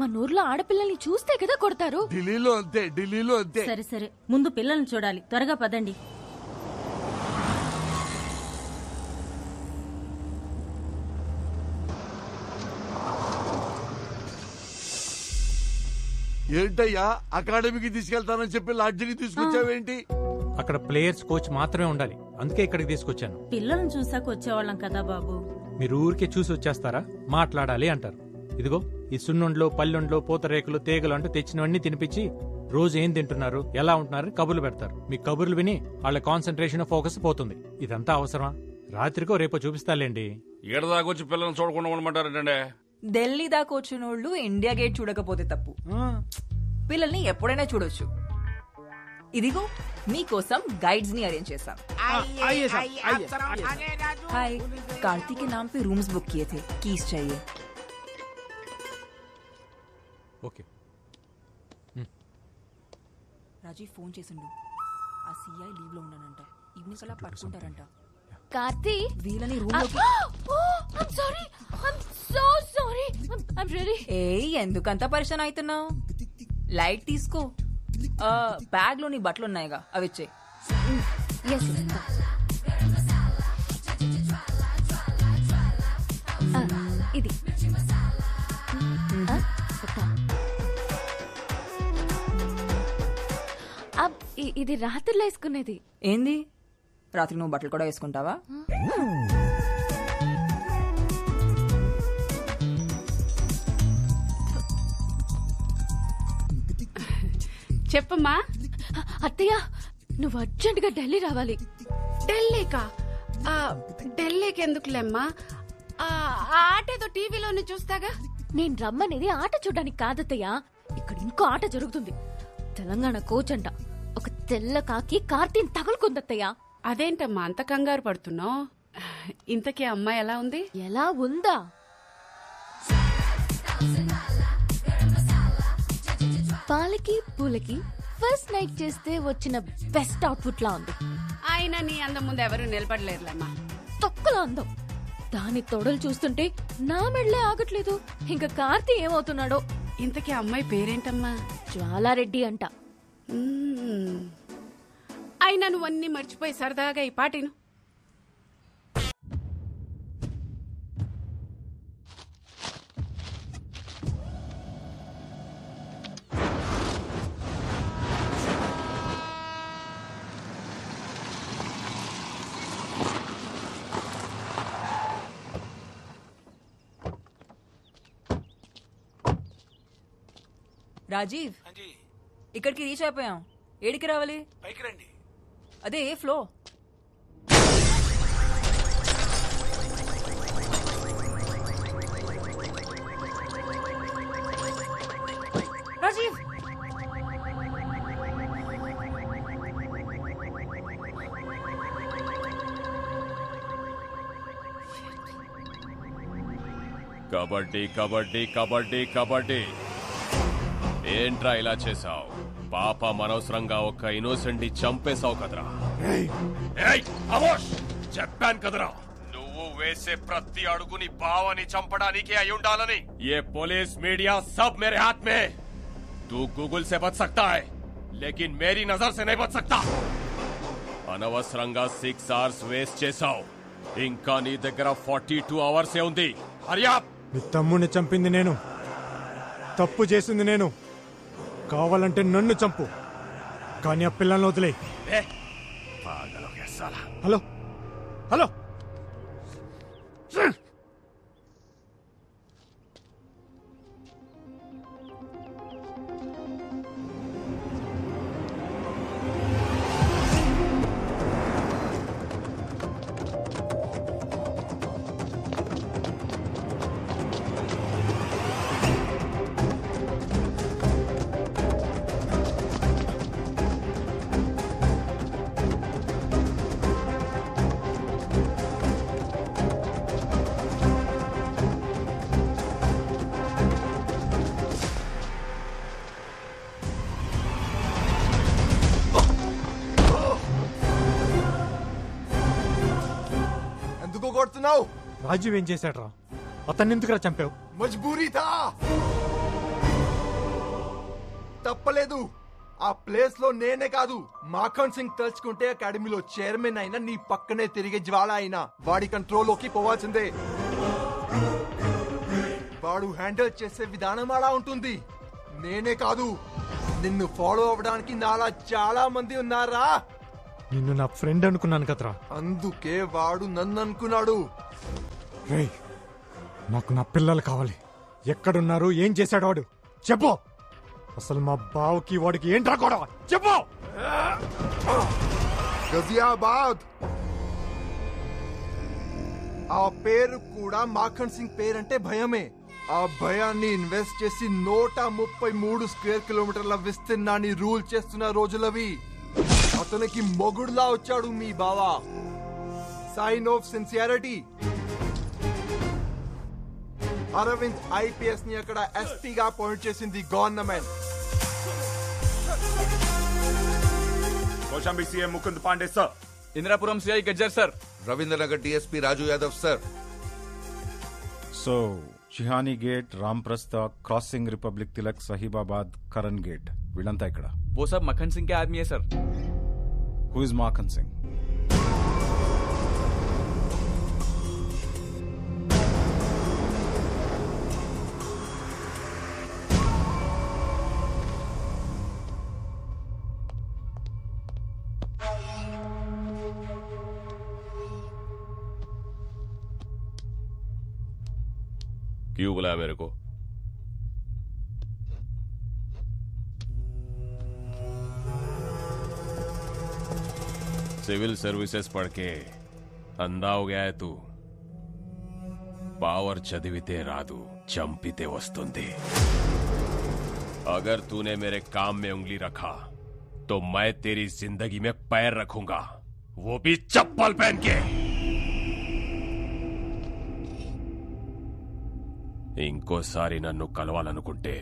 మన ఊర్లో ఆడపిల్లల్ని చూస్తే కదా కొడతారు. ఢిల్లీలో అంతే, ఢిల్లీలో అంతే. సరే సరే, ముందు పిల్లల్ని చూడాలి, త్వరగా పదండి. ఏంటయ్యా, అకాడమీకి తీసుకెళ్తానని చెప్పి లాడ్జికి తీసుకొచ్చావేంటి? అక్కడ ప్లేయర్స్ కోచ్ మాత్రమే ఉండాలి, అందుకే ఇక్కడికి తీసుకొచ్చాను. పిల్లల్ని చూసాక వచ్చేవాళ్ళం కదా బాబు. మీరు ఊరికే చూసి వచ్చేస్తారా? మాట్లాడాలి అంటారు. ఇదిగో ఈ సున్నుండ్లో, పల్లెండ్లో, పూతరేకులు, తీగలు అంటూ తెచ్చినవన్నీ తినిపించి రోజు ఏం తింటున్నారు, ఎలా ఉంటున్నారు కబుర్లు పెడతారు. మీ కబుర్లు విని వాళ్ళ కాన్సన్ట్రేషన్ ఫోకస్ పోతుంది. ఇదంతా అవసరమా? రాత్రికో రేపో చూపిస్తాలేండి. ఏడదాకొచ్చి పిల్లల్ని చూడకుండా ఉండమంటారంటే ఢిల్లీ దాకా వచ్చినోళ్ళు ఇండియా గేట్ చూడకపోతే తప్పు. పిల్లల్ని ఎప్పుడైనా చూడొచ్చు. ఇదిగో మీకోసం गाइड्स नी अरेंज చేశాం. हाय, कार्तिक के नाम पे रूम्स बुक किए थे, कीज चाहिए. ఓకే. రాజీవ్ ఫోన్ చేసిండు. ఆ సిఐ లీవ్ లో ఉన్నానంట. ఈవినింగ్ కల్లా పట్టుకుంటారంట. కార్తీ వీళ్ళని రూమ్ లోకి ఏ ఎందుకంత పరిశాన్ అవుతున్నావు? లైట్ తీసుకో. బ్యాగ్ లో నీ బట్టలు ఉన్నాయిగా, అవి ఇచ్చే. ఇది ఇది రాత్రిలో వేసుకునేది. ఏంది, రాత్రి నువ్వు బట్టలు కూడా వేసుకుంటావా? చెప్పమ్మా. అత్తయ్య, నువ్వు అర్జెంటుగా ఢిల్లీ రావాలి. ఢిల్లీకా? ఢిల్లీకి ఎందుకులేమ్మా, ఆట ఏదో టీవీలోనే చూస్తాగా. నేను రమ్మనేది ఆట చూడడానికి కాదత్తయ్య, ఇక్కడ ఇంకో ఆట జరుగుతుంది. తెలంగాణ కోచ్ అంట, ఒక తెల్ల కాకి కార్తీని తగులుకుందత్తయ్య. అదేంటమ్మా అంత కంగారు పడుతున్నావు? ఇంతకీ అమ్మాయి ఎలా ఉంది? ఎలా ఉందా? పాలకి పూలకి ఫస్ట్ నైట్ చేస్తే వచ్చిన బెస్ట్ అవుట్ఫుట్ లా ఉంది. ఆయన నీ అందం ముందు ఎవరు నిలబడలేరులేమ్మా. తొక్కలో అందం. దాని తొడలు చూస్తుంటే నా మెడలే ఆగట్లేదు. ఇంకా కార్తీ ఏమవుతున్నాడో. ఇంతకీ అమ్మాయి పేరేంటమ్మా? జ్వాలారెడ్డి అంట. అయినా నువ్వన్నీ మర్చిపోయి సరదాగా ఈ పాటిను. రాజీవ్, ఇక్కడికి రీచ్ అయిపోయాం. ఏడికి రావాలి? పైకి రండి. అదే ఏ ఫ్లో? రాజీవ్, కబడ్డీ కబడ్డీ కబడ్డీ కబడ్డీ. ఏంట్రా ఇలా చేసావు? పాప అనవసరంగా ఒక ఇన్నోసెంట్ ని చంపేశావు కదరా. చెప్పాను కదరా, నువ్వు వేసే ప్రతి అడుగుని బావని చంపడానికి అయి ఉండాలని. ये पुलिस मीडिया सब मेरे हाथ में. तू गूगल से बच सकता है, लेकिन मेरी नजर से नहीं बच सकता. అనవసరంగా 6 hours వేస్ట్ చేశావు. ఇంకా నీ దగ్గర 42 hours ఉంది. హరియా. నీ తమ్ముడిని చంపింది నేను, తప్పు చేసింది నేను. కావాలంటే నన్ను చంపు, కానీ ఆ పిల్లల్ని వదిలే. హలో హలో, కొడుతున్నావు? రాజీవ్ ఏం చేశాడ్రా? అతన్ని ఎందుకురా చంపావు? మజ్బూరీ థా, తప్పలేదు. ఆ ప్లేస్ లో నేనే కాదు, మాఖన్ సింగ్ తలుచుకుంటే అకాడమీలో చైర్మన్ అయినా నీ పక్కనే తిరిగే జ్వాల అయినా వాడి కంట్రోల్లోకి పోవాల్సిందే. వాడు హ్యాండిల్ చేసే విధానం అలా ఉంటుంది. నేనే కాదు, నిన్ను ఫాలో అవ్వడానికి నాలా చాలా మంది ఉన్నారా. నిన్ను నా ఫ్రెండ్ అనుకున్నాను కదరా, అందుకే వాడు నన్ను అనుకున్నాడు. రేయ్, నాకు నా పిల్లలు కావాలి. ఎక్కడున్నారు? ఏం చేశాడు వాడు? చెప్పు. అసలు మా బావకి వాడికి ఏంట్రా గొడవ? చెప్పు. గజియాబాద్. ఆ పేరు కూడా మాఖన్ సింగ్ పేరంటే భయమే. ఆ భయాన్ని ఇన్వెస్ట్ చేసి 133 స్క్వేర్ కిలోమీటర్ల విస్తీర్ణాన్ని రూల్ చేస్తున్న రోజులవి. అతనికి మొగుడులా వచ్చాడు మీ బావా. Sign of sincerity. Aravind IPS ని అక్కడ ఎస్పీగా అపాయింట్ చేసింది government. Kaushambi CM Mukund Pandey sir, Indirapuram CI Gajjar sir, Ravindranagar DSP Raju Yadav sir. So Shihani Gate, Ramprastha Crossing, Republic Tilak, Sahibabad, Karan Gate వీళ్ళంతా ఇక్కడ. वो सब मक्खन सिंह के आदमी है sir. Who is Makhan Singh? क्यों बुलाया मेरे को? सिविल सर्विसेज पढ़ के अंधा हो गया है तू. पावर चदिविते रादू चंपिते वस्तुंदी. अगर तूने मेरे काम में उंगली रखा तो मैं तेरी जिंदगी में पैर रखूंगा, वो भी चप्पल पहन के. ఇంకోసారి నన్ను కలవాలనుకుంటే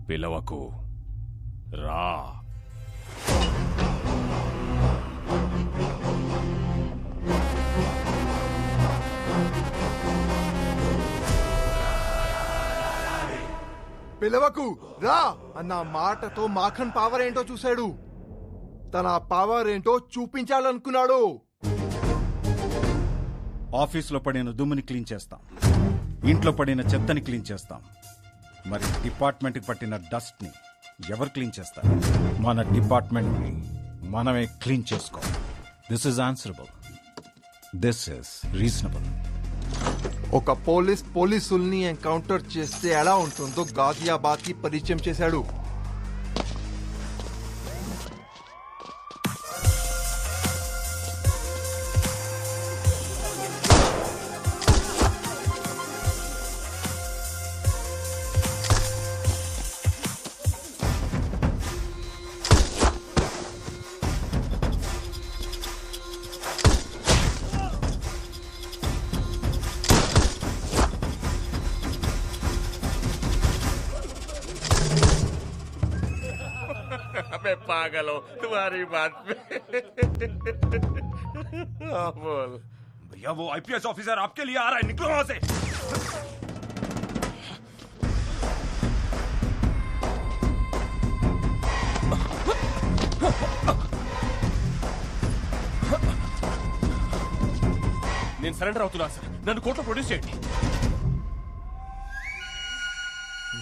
పిలవకు, రా. పిలవకు రా అన్న మాటతో మాఖన్ పవర్ ఏంటో చూశాడు. తన పవర్ ఏంటో చూపించాలనుకున్నాడు. ఆఫీస్లో పడిన దుమ్ముని క్లీన్ చేస్తాం, ఇంట్లో పడిన చెత్తని క్లీన్ చేస్తాం. మరి డిపార్ట్మెంట్కి పట్టిన డస్ట్ ని ఎవరు క్లీన్ చేస్తారు? మన డిపార్ట్మెంట్ ని మనమే క్లీన్ చేసుకో. This is answerable, this is reasonable. ఒక పోలీసుల్ని ఎన్కౌంటర్ చేస్తే ఎలా ఉంటుందో గాజియాబాద్ కి పరిచయం చేశాడు. मैं पागल हूँ तुम्हारी बात पे. बोल भैया वो आईपीएस ऑफिसर आपके लिए आ रहा है, निकलो वहां से. నేను సరెండర్ అవుతున్నా సార్, నన్ను కోర్టులో ప్రొడ్యూస్ చేయండి.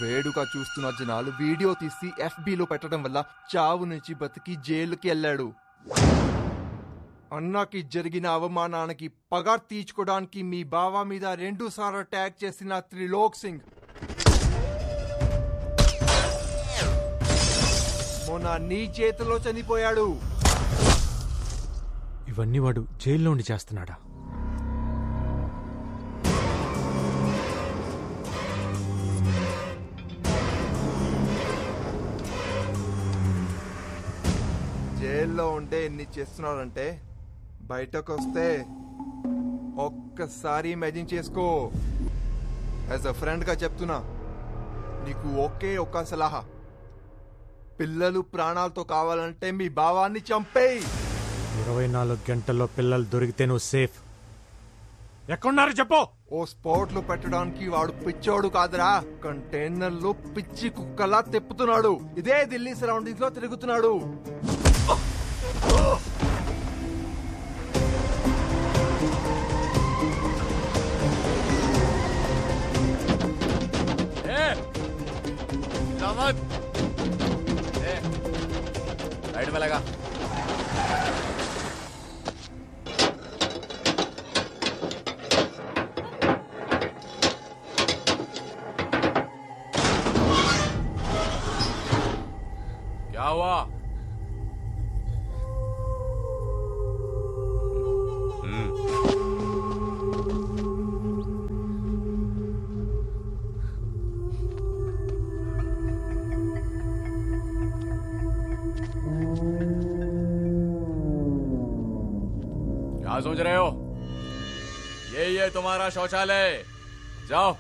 వేడుక చూస్తున్న జనాలు వీడియో తీసి ఎఫ్బీలో పెట్టడం వల్ల చావు నుంచి బతికి జైలుకి వెళ్ళాడు. అన్నకి జరిగిన అవమానానికి పగ తీర్చుకోవడానికి మీ బావ మీద 2 సార్లు అటాక్ చేసిన త్రిలోక్ సింగ్ మొన్న నీ చేతిలో చనిపోయాడు. ఇవన్నీ వాడు జైల్లో ఉండి చేస్తున్నాడా? జైల్లో ఉంటే ఎన్ని చేస్తున్నాడంటే బయటకు వస్తే ఒక్కసారి ఇమాజిన్ చేసుకో. యాజ్ అ ఫ్రెండ్ గా చెప్తున్నా, నీకు ఒకే ఒక్క సలహా, పిల్లలు ప్రాణాలతో కావాలంటే మీ భావాన్ని చంపేయి. 24 గంటల్లో పిల్లలు దొరికితే నువ్వు సేఫ్. ఎక్కడున్నారు చెప్పు. ఓ స్పోర్ట్ లో పెట్టడానికి వాడు పిచ్చోడు కాదురా, కంటైనర్ లో పిచ్చి కుక్కలా తిప్పుతున్నాడు. ఇదే ఢిల్లీ సరౌండింగ్స్ లో తిరుగుతున్నాడు. साइड में लगा. क्या हुआ? क्या सोच रहे हो? ये तुम्हारा शौचालय, जाओ।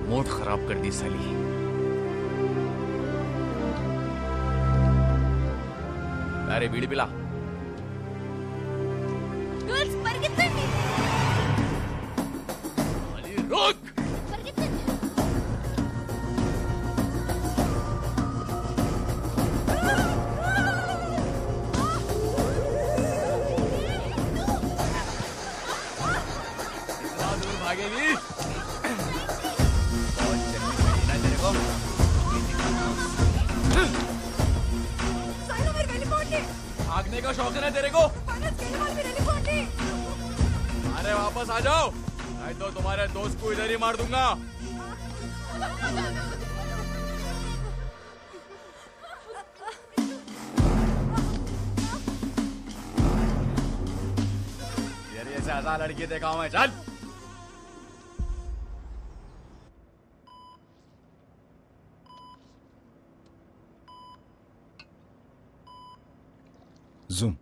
मूड खराब कर दी साली। अरे बीड़ी पिला। रुक। इतना दूर भागेगी? भागने का शौक है तेरे को? अरे वापस आ जाओ, नहीं तो तुम्हारे दोस्त को इधर ही मार दूंगा। ये से आजा लड़की देखा हूं मैं, चल। జూమ్.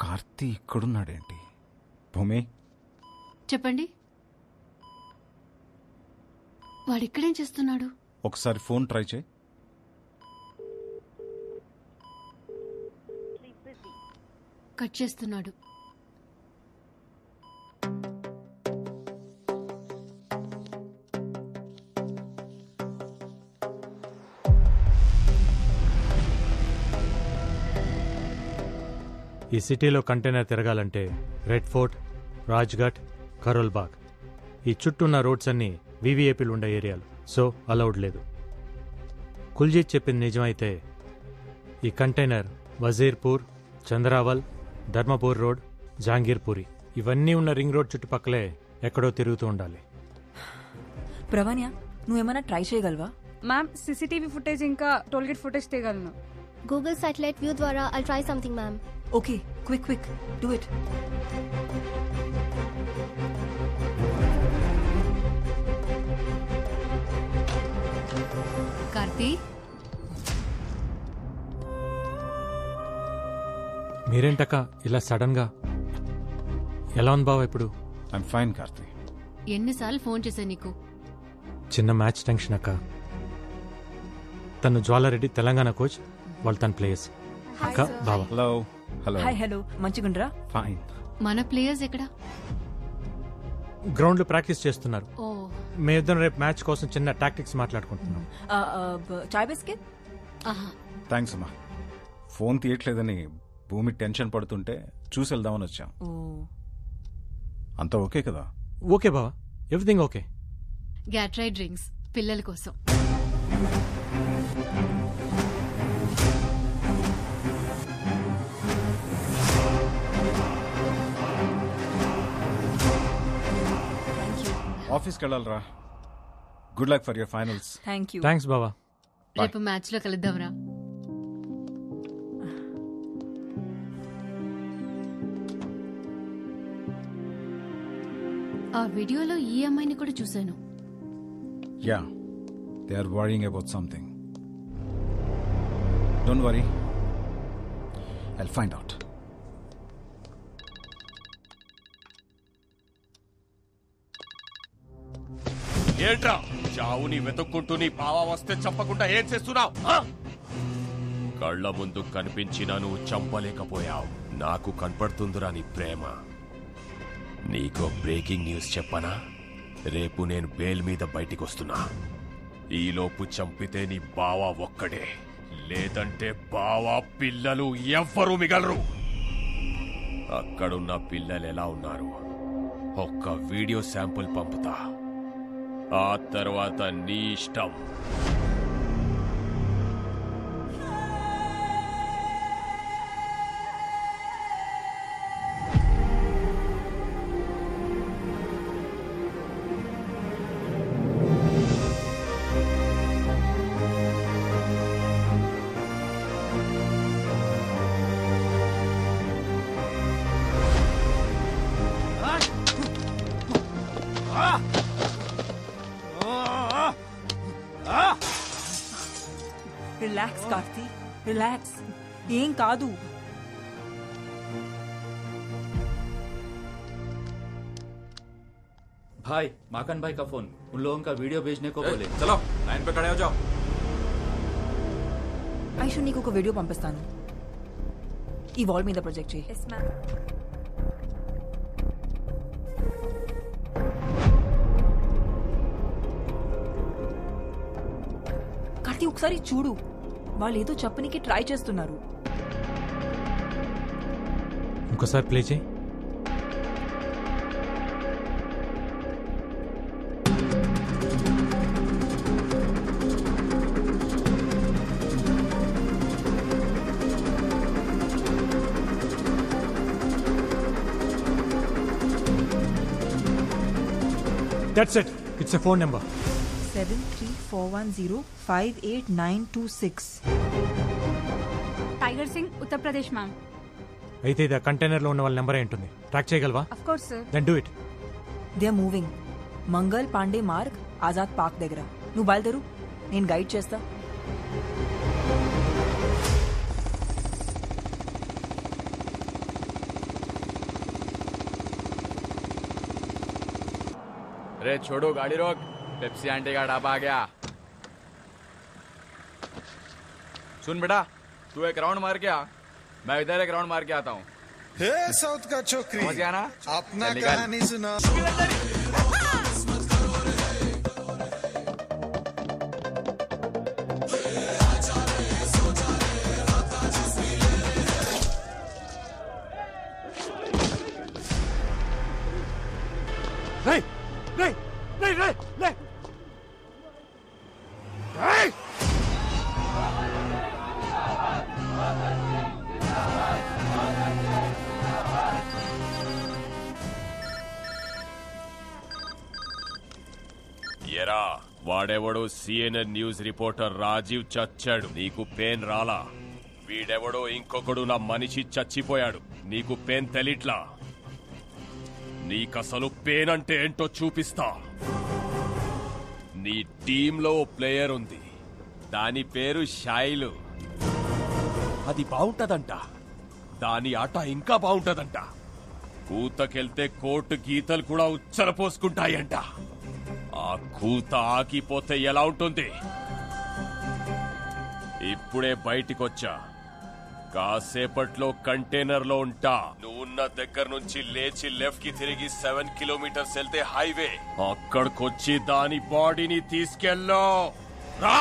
కార్తీ ఇక్కడున్నాడేంటి? భూమి, చెప్పండి. వాడు ఇక్కడేం చేస్తున్నాడు? ఒకసారి ఫోన్ ట్రై చేయి. కట్ చేస్తున్నాడు. ఈ సిటీలో కంటైనర్ తిరగాలంటే రెడ్ ఫోర్ట్, రాజ్ఘాట్, కరోల్ బాగ్, ఈ చుట్టూ ఉన్న రోడ్స్ అన్నీ వీవీఐపీలు ఉండే ఏరియాలు, సో అలౌడ్ లేదు. కుల్జీత్ చెప్పింది నిజమైతే ఈ కంటైనర్ వజీర్పూర్, చంద్రావల్, ధర్మపూర్ రోడ్, జాంగీర్పూరి ఇవన్నీ ఉన్న రింగ్ రోడ్ చుట్టుపక్కలే ఎక్కడో తిరుగుతూ ఉండాలి. ప్రవణ్య, నువ్వేమైనా ట్రై చేయగలవా? మ్యామ్, సీసీటీవీ ఫుటేజ్ ఇంకా టోల్గేట్ ఫుటేజ్ తీయగలను. గూగుల్ సాటిలైట్ వ్యూ ద్వారా I'll try something ma'am. Okay, quick quick do it. Karthi, మీరేంటక్క ఇలా సడన్ గా? ఎలా ఉంది బావ ఇప్పుడు? I'm fine Karthi. ఎన్నిసార్లు ఫోన్ చేశా నీకు? చిన్న మ్యాచ్ టెన్షన్ అక్క. తను జ్వాలారెడ్డి తెలంగాణ కోచ్, వాళ్ళు తన ప్లేయర్స్. అక్క బావ. హలో. హలో. హాయ్. హలో, మంచిగుండ్రా? ఫైన్. మన ప్లేయర్స్ ఎక్కడా? గ్రౌండ్ లో ప్రాక్టీస్ చేస్తున్నారు. ఓ, మేమిద్దరం రేపు మ్యాచ్ కోసం చిన్న టాక్టిక్స్ మాట్లాడుకుంటున్నాం. చాయ్ బిస్కెట్? థ్యాంక్స్ అమ్మా. ఫోన్ తీయట్లేదని భూమి టెన్షన్ పడుతుంటే చూసి వెళ్దామని వచ్చాం. అంతా ఓకే కదా? ఓకే బావా, ఎవ్రీథింగ్ ఓకే. గ్యాట్రై డ్రింక్స్ పిల్లల కోసం. ఆఫీస్కి వెళ్ళాలరా. Good luck for your finals. Thanks బావా. రేపు మ్యాచ్ లో కలుద్దాంరా. ఆ వీడియోలో ఈ అమ్మాయిని కూడా చూశాను. Yeah, they are worrying about something. Don't worry, I'll find out. ఏంట్రా చావుని వెతుక్కుంటూ నీ బావ వస్తే చంపకుండా ఏం చేస్తున్నావు? కళ్ళ ముందు కనిపించినా నువ్వు చంపలేకపోయావు. నాకు కనపడుతుందిరా నీ ప్రేమ. నీకో బ్రేకింగ్ న్యూస్ చెప్పనా? రేపు నేను బెయిల్ మీద బయటికి వస్తున్నా. ఈలోపు చంపితే నీ బావ ఒక్కడే, లేదంటే బావ పిల్లలు ఎవ్వరూ మిగలరు. అక్కడున్న పిల్లలు ఎలా ఉన్నారు ఒక్క వీడియో శాంపుల్ పంపుతా. ఆ తర్వాత నీ ఇష్టం. Relax Karthi, relax. ఏం కాదు. भाई माकन भाई का फोन, उन लोगों का वीडियो भेजने को बोले. चलो लाइन पे खड़े हो जाओ. ఐషు నీకు ఒక వీడియో పంపిస్తాను. ఈ వాల్ మీద ప్రొజెక్ట్ చేయి. కార్తీ ఒకసారి చూడు, వాళ్ళు ఏదో చెప్పనికి ట్రై చేస్తున్నారు. ఇంకోసారి ప్లే చేయి. That's it. It's a phone number. 7341058926. Tiger Singh, Uttar Pradesh ma'am. అయితే ఇది కంటైనర్ లో ఉన్న వాళ్ళ నెంబర్ ఉంటుంది. ట్రాక్ చేయగలవా? Of course sir. Then do it. They are moving. Mangal Pandey Marg, Azad park దగ్గర. నువ్వు బయలుదేరు, నేను గైడ్ చేస్తా. अरे छोड़ो, गाड़ी रोक. पेप्सी आंटी का ढाबा आ गया. सुन बेटा, तू एक राउंड मार के आ, मैं इधर एक राउंड मार के आता हूँ. हे साउथ का छोकरी, समझ गया ना? अपना चल निकल. कहानी सुना. ఎరా వాడెవడో సిఎన్ఎన్ న్యూస్ రిపోర్టర్ రాజీవ్ చచ్చాడు, నీకు పెయిన్ రాలా? వీడెవడో ఇంకొకడు నా మనిషి చచ్చిపోయాడు, నీకు పెయిన్ తెలిట్లా? నీకసలు పెయిన్ అంటే ఏంటో చూపిస్తా. నీ టీంలో ఓ ప్లేయర్ ఉంది, దాని పేరు షైలు. అది బాగుంటదంట, దాని ఆట ఇంకా బాగుంటదంట. కూతకెళ్తే కోర్టు గీతలు కూడా ఉచ్చర పోసుకుంటాయంట. ఆ కూత ఆగిపోతే ఎలా ఉంటుంది? ఇప్పుడే బయటికొచ్చా, కాసేపట్లో కంటైనర్ లో ఉంటా. నువ్వున్న దగ్గర నుంచి లేచి లెఫ్ట్ కి తిరిగి 7 కిలోమీటర్స్ వెళ్తే హైవే. అక్కడికొచ్చి దాని బాడీని తీసుకెళ్ళో రా.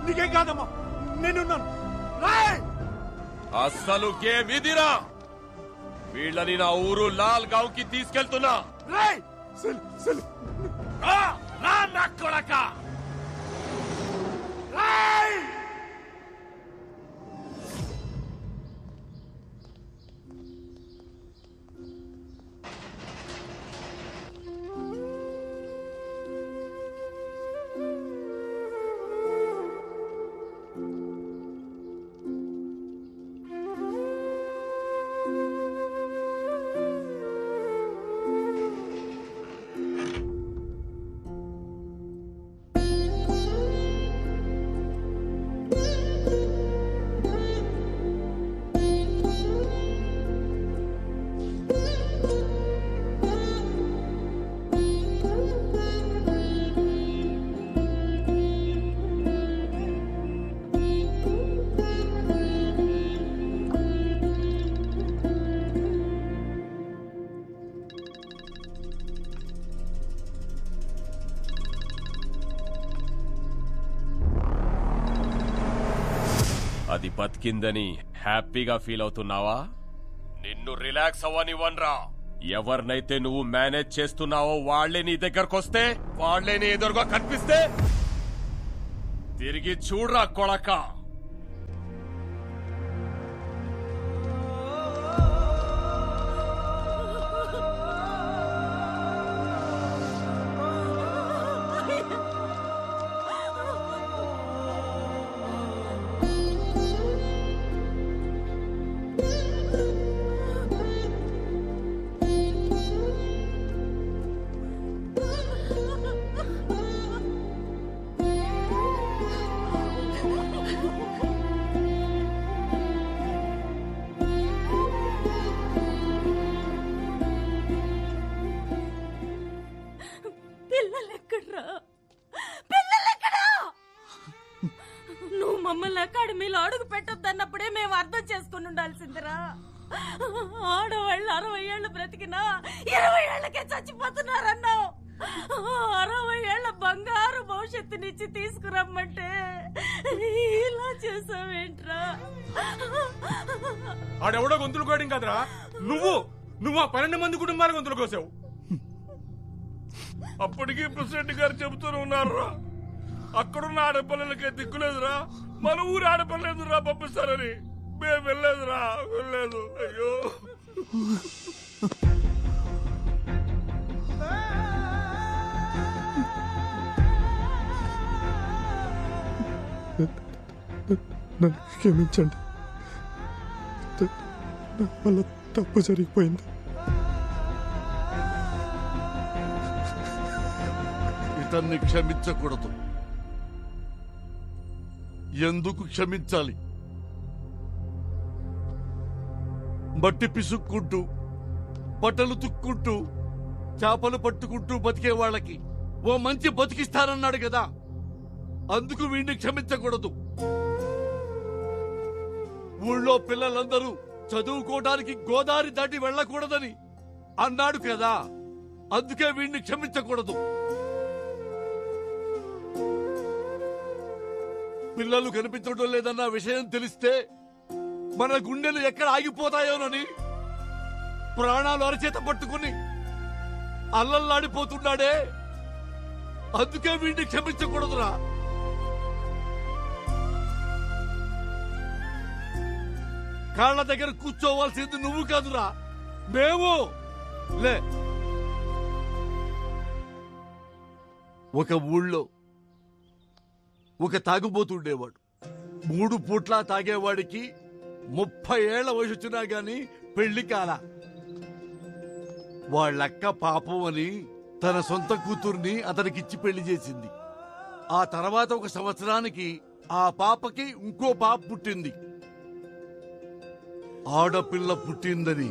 నీకేం కాదమ్మా, నేనున్నాను. అస్సలు గేమ్ ఇదిరా. వీళ్ళని నా ఊరు లాల్ గావ్ కి తీసుకెళ్తున్నా. నా కొడక అది బతికిందని హ్యాపీగా ఫీల్ అవుతున్నావా? నిన్ను రిలాక్స్ అవ్వనివ్వనరా. ఎవరినైతే నువ్వు మేనేజ్ చేస్తున్నావో వాళ్లే నీ దగ్గరకొస్తే, వాళ్లే నీ ఎదురుగా కనిపిస్తే తిరిగి చూడరా కొడక. నువ్వు మమ్మల్ని అకాడమీలో అడుగు పెట్టొద్దన్నప్పుడే మేము అర్థం చేసుకుని ఉండాల్సిందిరా. ఆడవాళ్ళు 60 ఏళ్ళు బ్రతికినా 20 ఏళ్లకే చచ్చిపోతున్నారన్నావు. 60 ఏళ్ల బంగారు భవిష్యత్తునిచ్చి తీసుకురమ్మంటే ఇలా చేసావేంట్రా? ఆడెవడో గొంతులు కోయడం కదరా, నువ్వు ఆ 12 మంది కుటుంబాల గొంతులు కోసావు. అప్పటికీ ప్రెసిడెంట్ గారు చెబుతూనే ఉన్నారా, అక్కడున్న ఆడపిల్లలకే దిక్కులేదురా, మన ఊరు ఆడపిల్లలేదురా పంపిస్తారని. మేము వెళ్ళలేదురా, వెళ్ళలేదు. అయ్యో నన్ను క్షమించండి, నా వల్ల తప్పు జరిగిపోయింది. ఇతన్ని క్షమించకూడదు. ఎందుకు క్షమించాలి? మట్టి పిసుక్కుంటూ, బట్టలు తుక్కుంటూ, చేపలు పట్టుకుంటూ బతికే వాళ్ళకి ఓ మంచి బతికిస్తానన్నాడు కదా, అందుకు వీడిని క్షమించకూడదు. ఊళ్ళో పిల్లలందరూ చదువుకోవడానికి గోదావరి దాటి వెళ్ళకూడదని అన్నాడు కదా, అందుకే వీడిని క్షమించకూడదు. పిల్లలు కనిపించడం లేదన్న విషయం తెలిస్తే మన గుండెలు ఎక్కడ ఆగిపోతాయోనని ప్రాణాలు అరచేత పట్టుకుని అల్లల్లాడిపోతున్నాడే, అందుకే వీడిని క్షమించకూడదురా. కాళ్ళ దగ్గర కూర్చోవాల్సింది నువ్వు కాదురా, మేము. లే, ఒక ఊళ్ళో ఒక తాగుబోతుండేవాడు. 3 పూట్లా తాగేవాడికి 30 ఏళ్ల వయసు వచ్చినా గాని పెళ్లి కాల. వాళ్ళక్క పాపం అని తన సొంత కూతుర్ని అతనికిచ్చి పెళ్లి చేసింది. ఆ తర్వాత 1 సంవత్సరానికి ఆ పాపకి ఇంకో పాప పుట్టింది. ఆడపిల్ల పుట్టిందని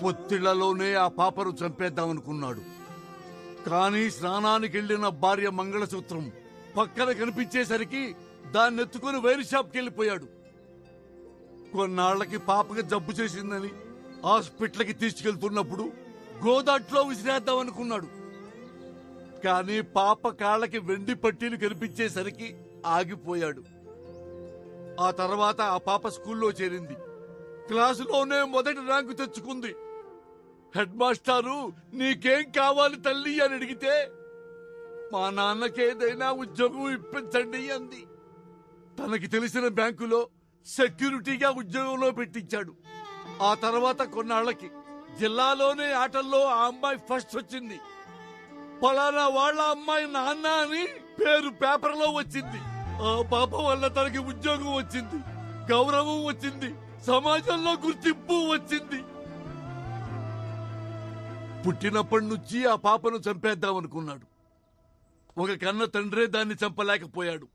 పొత్తిళ్లలోనే ఆ పాపను చంపేద్దామనుకున్నాడు. కానీ స్నానానికి వెళ్లిన భార్య మంగళసూత్రం పక్కన కనిపించేసరికి దాన్ని ఎత్తుకుని వైర్ షాప్కి వెళ్ళిపోయాడు. కొన్నాళ్లకి పాపకి జబ్బు చేసిందని హాస్పిటల్కి తీసుకెళ్తున్నప్పుడు గోదాట్లో విసిరేద్దామనుకున్నాడు. కానీ పాప కాళ్ళకి వెండి పట్టీలు కనిపించేసరికి ఆగిపోయాడు. ఆ తర్వాత ఆ పాప స్కూల్లో చేరింది. క్లాసులోనే మొదటి ర్యాంకు తెచ్చుకుంది. హెడ్ మాస్టారు నీకేం కావాలి తల్లి అని అడిగితే మా నాన్నకేదైనా ఉద్యోగం ఇప్పించండి అంది. తనకి తెలిసిన బ్యాంకులో సెక్యూరిటీగా ఉద్యోగంలో పెట్టించాడు. ఆ తర్వాత కొన్నాళ్లకి జిల్లాలోనే ఆటల్లో ఆ అమ్మాయి ఫస్ట్ వచ్చింది. పలానా వాళ్ళ అమ్మాయి నాన్న అని పేరు పేపర్లో వచ్చింది. ఆ పాప వల్ల తనకి ఉద్యోగం వచ్చింది, గౌరవం వచ్చింది, సమాజంలో గుర్తింపు వచ్చింది. పుట్టినప్పటి నుంచి ఆ పాపను చంపేద్దామనుకున్నాడు. ఒక కన్న తండ్రే దాన్ని చంపలేకపోయాడు.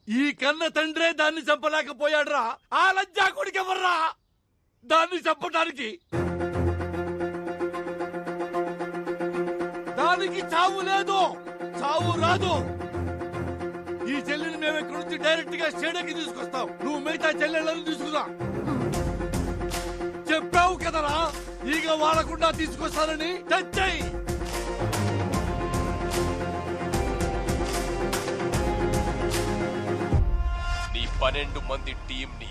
ఈ కన్న తండ్రే దాన్ని చంపలేకపోయాడురా. ఆ లజ్జా కొడుకెవర్రా దాన్ని చంపడానికి? దానికి చావు లేదు, చావు రాదు. ఈ చెల్లెని మేము ఇక్కడ నుంచి డైరెక్ట్ గా స్టేడియంకి తీసుకొస్తాం. నువ్వు మిగతా చెల్లెళ్ళని తీసుకురా. చెప్పావు కదరా ఈగ వాడకుండా తీసుకొస్తానని. తెచ్చాయి. 12 మంది టీంని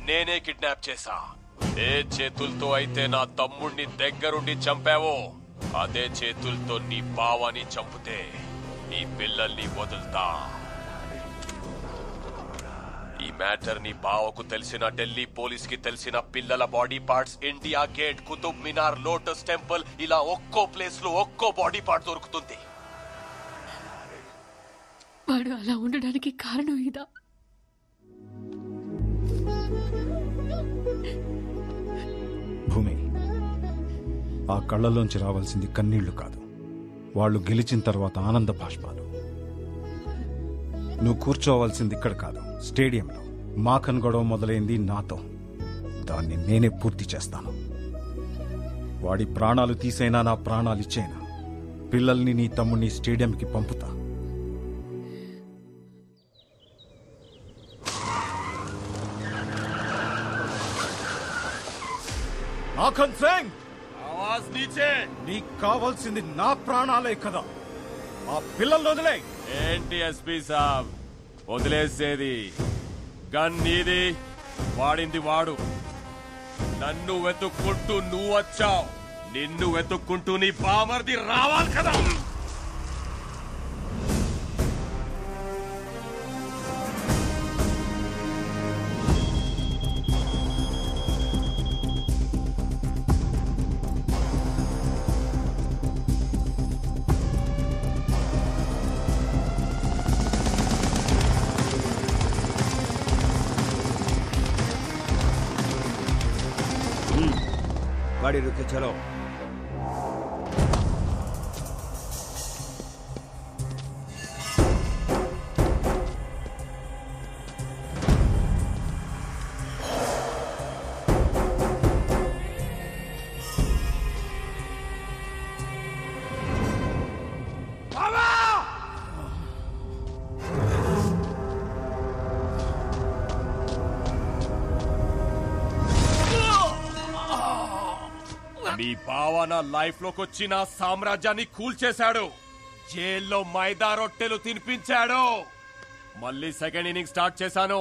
నేనే కిడ్నాప్ చేశా. ఏ చేతులతో అయితే నా తమ్ముణ్ణి దగ్గరుండి చంపావో అదే చేతులతో నీ బావని చంపితే నీ పిల్లల్ని వదులుతా. ఈ మ్యాటర్ నీ బావకు తెలిసిన, ఢిల్లీ పోలీస్ కి తెలిసిన, పిల్లల body parts India Gate, Qutub Minar, Lotus Temple ఇలా ఒక్కో ప్లేస్ లో ఒక్కో బాడీ పార్ట్ దొరుకుతుంది. వాడు అలా ఉండడానికి కారణం ఇదా? భూమి, ఆ కళ్ళలోంచి రావాల్సింది కన్నీళ్లు కాదు, వాళ్ళు గెలిచిన తర్వాత ఆనంద బాష్పాలు. నువ్వు కూర్చోవాల్సింది ఇక్కడ కాదు, స్టేడియంలో. మాకన్ గొడవ మొదలైంది నాతో, దాన్ని నేనే పూర్తి చేస్తాను. వాడి ప్రాణాలు తీసైనా నా ప్రాణాలు ఇచ్చేనా పిల్లల్ని నీ తమ్ముడిని స్టేడియంకి పంపుతా. మాఖన్ సింగ్, ఆవాజ్ నీచే. నీకు కావాల్సింది నా ప్రాణాలే కదా, ఆ పిల్లల్ని వదిలే. ఏంటి ఎస్పీ సాబ్ వదిలేసేది? గన్ నీది, వాడింది వాడు. నన్ను వెతుక్కుంటూ నువ్వు వచ్చావు, నిన్ను వెతుక్కుంటూ నీ బామర్ది రావాలి కదా. गाड़ी रुक के चलो। నీ బావ నా లైఫ్ లోకి వచ్చి నా సామ్రాజ్యాన్ని కూల్చేశాడు, జైల్లో మైదా రొట్టెలు తినిపించాడు. మళ్ళీ సెకండ్ ఇన్నింగ్ స్టార్ట్ చేశాను,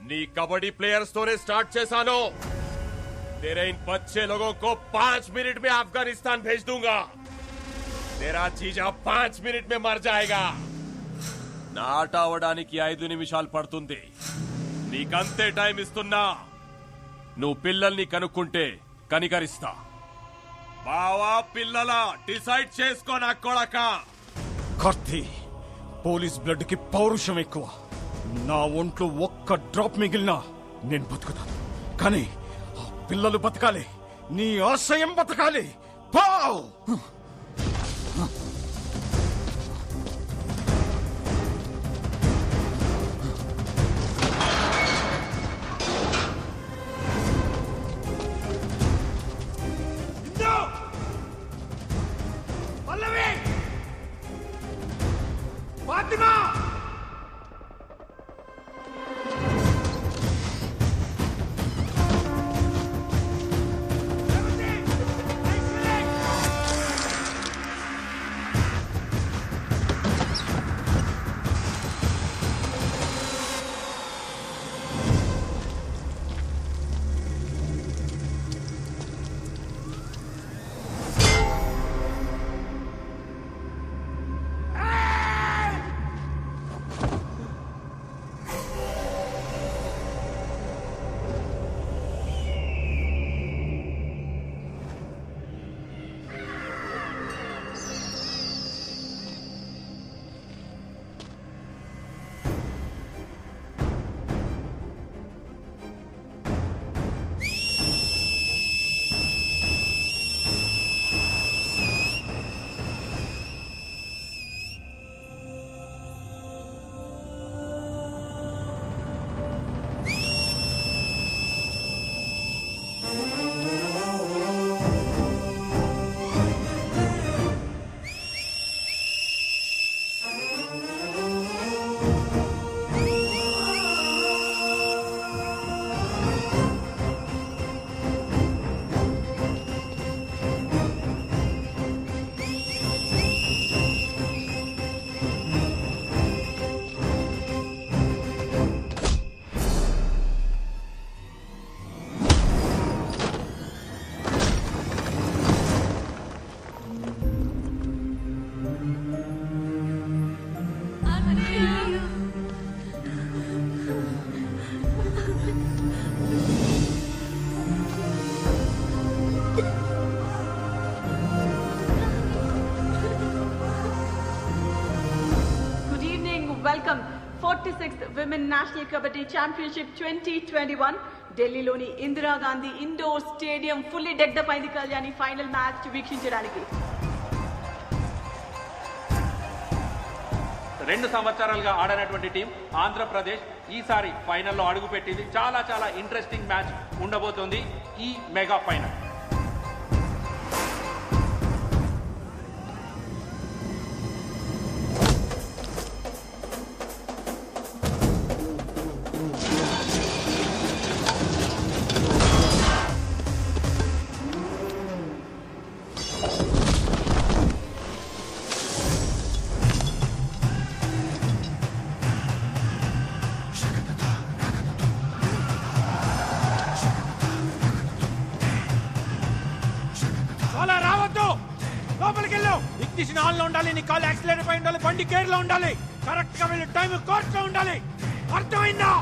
నీ కబడ్డీ ప్లేయర్స్ తోనే స్టార్ట్ చేశాను. तेरे इन बच्चे लोगों को 5 मिनट में अफगानिस्तान भेज दूंगा. तेरा जीजा 5 मिनट में मर जाएगा. నాట అవడానికి 5 నిమిషాలు పడుతుంది. నీకంతే టైం ఇస్తున్నా. నువ్వు పిల్లల్ని కనుక్కుంటే కనికరిస్తా. బావా పిల్లలా డిసైడ్ చేసుకో నా కొడక. కార్తీ, పోలీస్ బ్లడ్ కి పౌరుషం ఎక్కువ. నా ఒంట్లో ఒక్క డ్రాప్ మిగిలినా నేను బతుకుతాను, కానీ ఆ పిల్లలు బతకాలి, నీ ఆశయం బతకాలి. Pav! Good evening. Welcome. 46th Women National Kabaddi Championship 2021. ఢిల్లీలోని Indira Gandhi indoor stadium fully decked అయింది కళ్యాణి ఫైనల్ మ్యాచ్ వీక్షించడానికి. 2 సంవత్సరాలుగా ఆడనటువంటి టీం ఆంధ్రప్రదేశ్ ఈసారి ఫైనల్లో అడుగుపెట్టింది. చాలా చాలా ఇంట్రెస్టింగ్ మ్యాచ్ ఉండబోతోంది ఈ మెగా ఫైనల్. ఇగ్నిషన్ ఆన్ లో ఉండాలి, నీ కాల్ యాక్సిలరేటర్ పై ఉండాలి, బండి గేర్ లో ఉండాలి, కరెక్ట్ గా వెళ్ళి టైం కోర్స్ లో ఉండాలి. అర్థమైందా?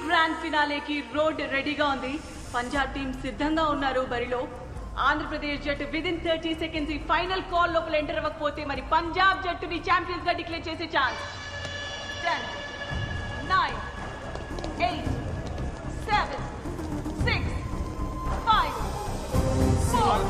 గ్రాండ్ ఫినాలేకి రోడ్ రెడీగా ఉంది. పంజాబ్ టీం సిద్ధంగా ఉన్నారు బరిలో. ఆంధ్రప్రదేశ్ జట్టు విదిన్ 30 సెకండ్స్ ఈ ఫైనల్ కాల్ లోపల ఎంటర్ అవ్వకపోతే మరి పంజాబ్ జట్టుని ఛాంపియన్స్ గా డిక్లేర్ చేసే ఛాన్స్. 10 9 8 7 6 5 4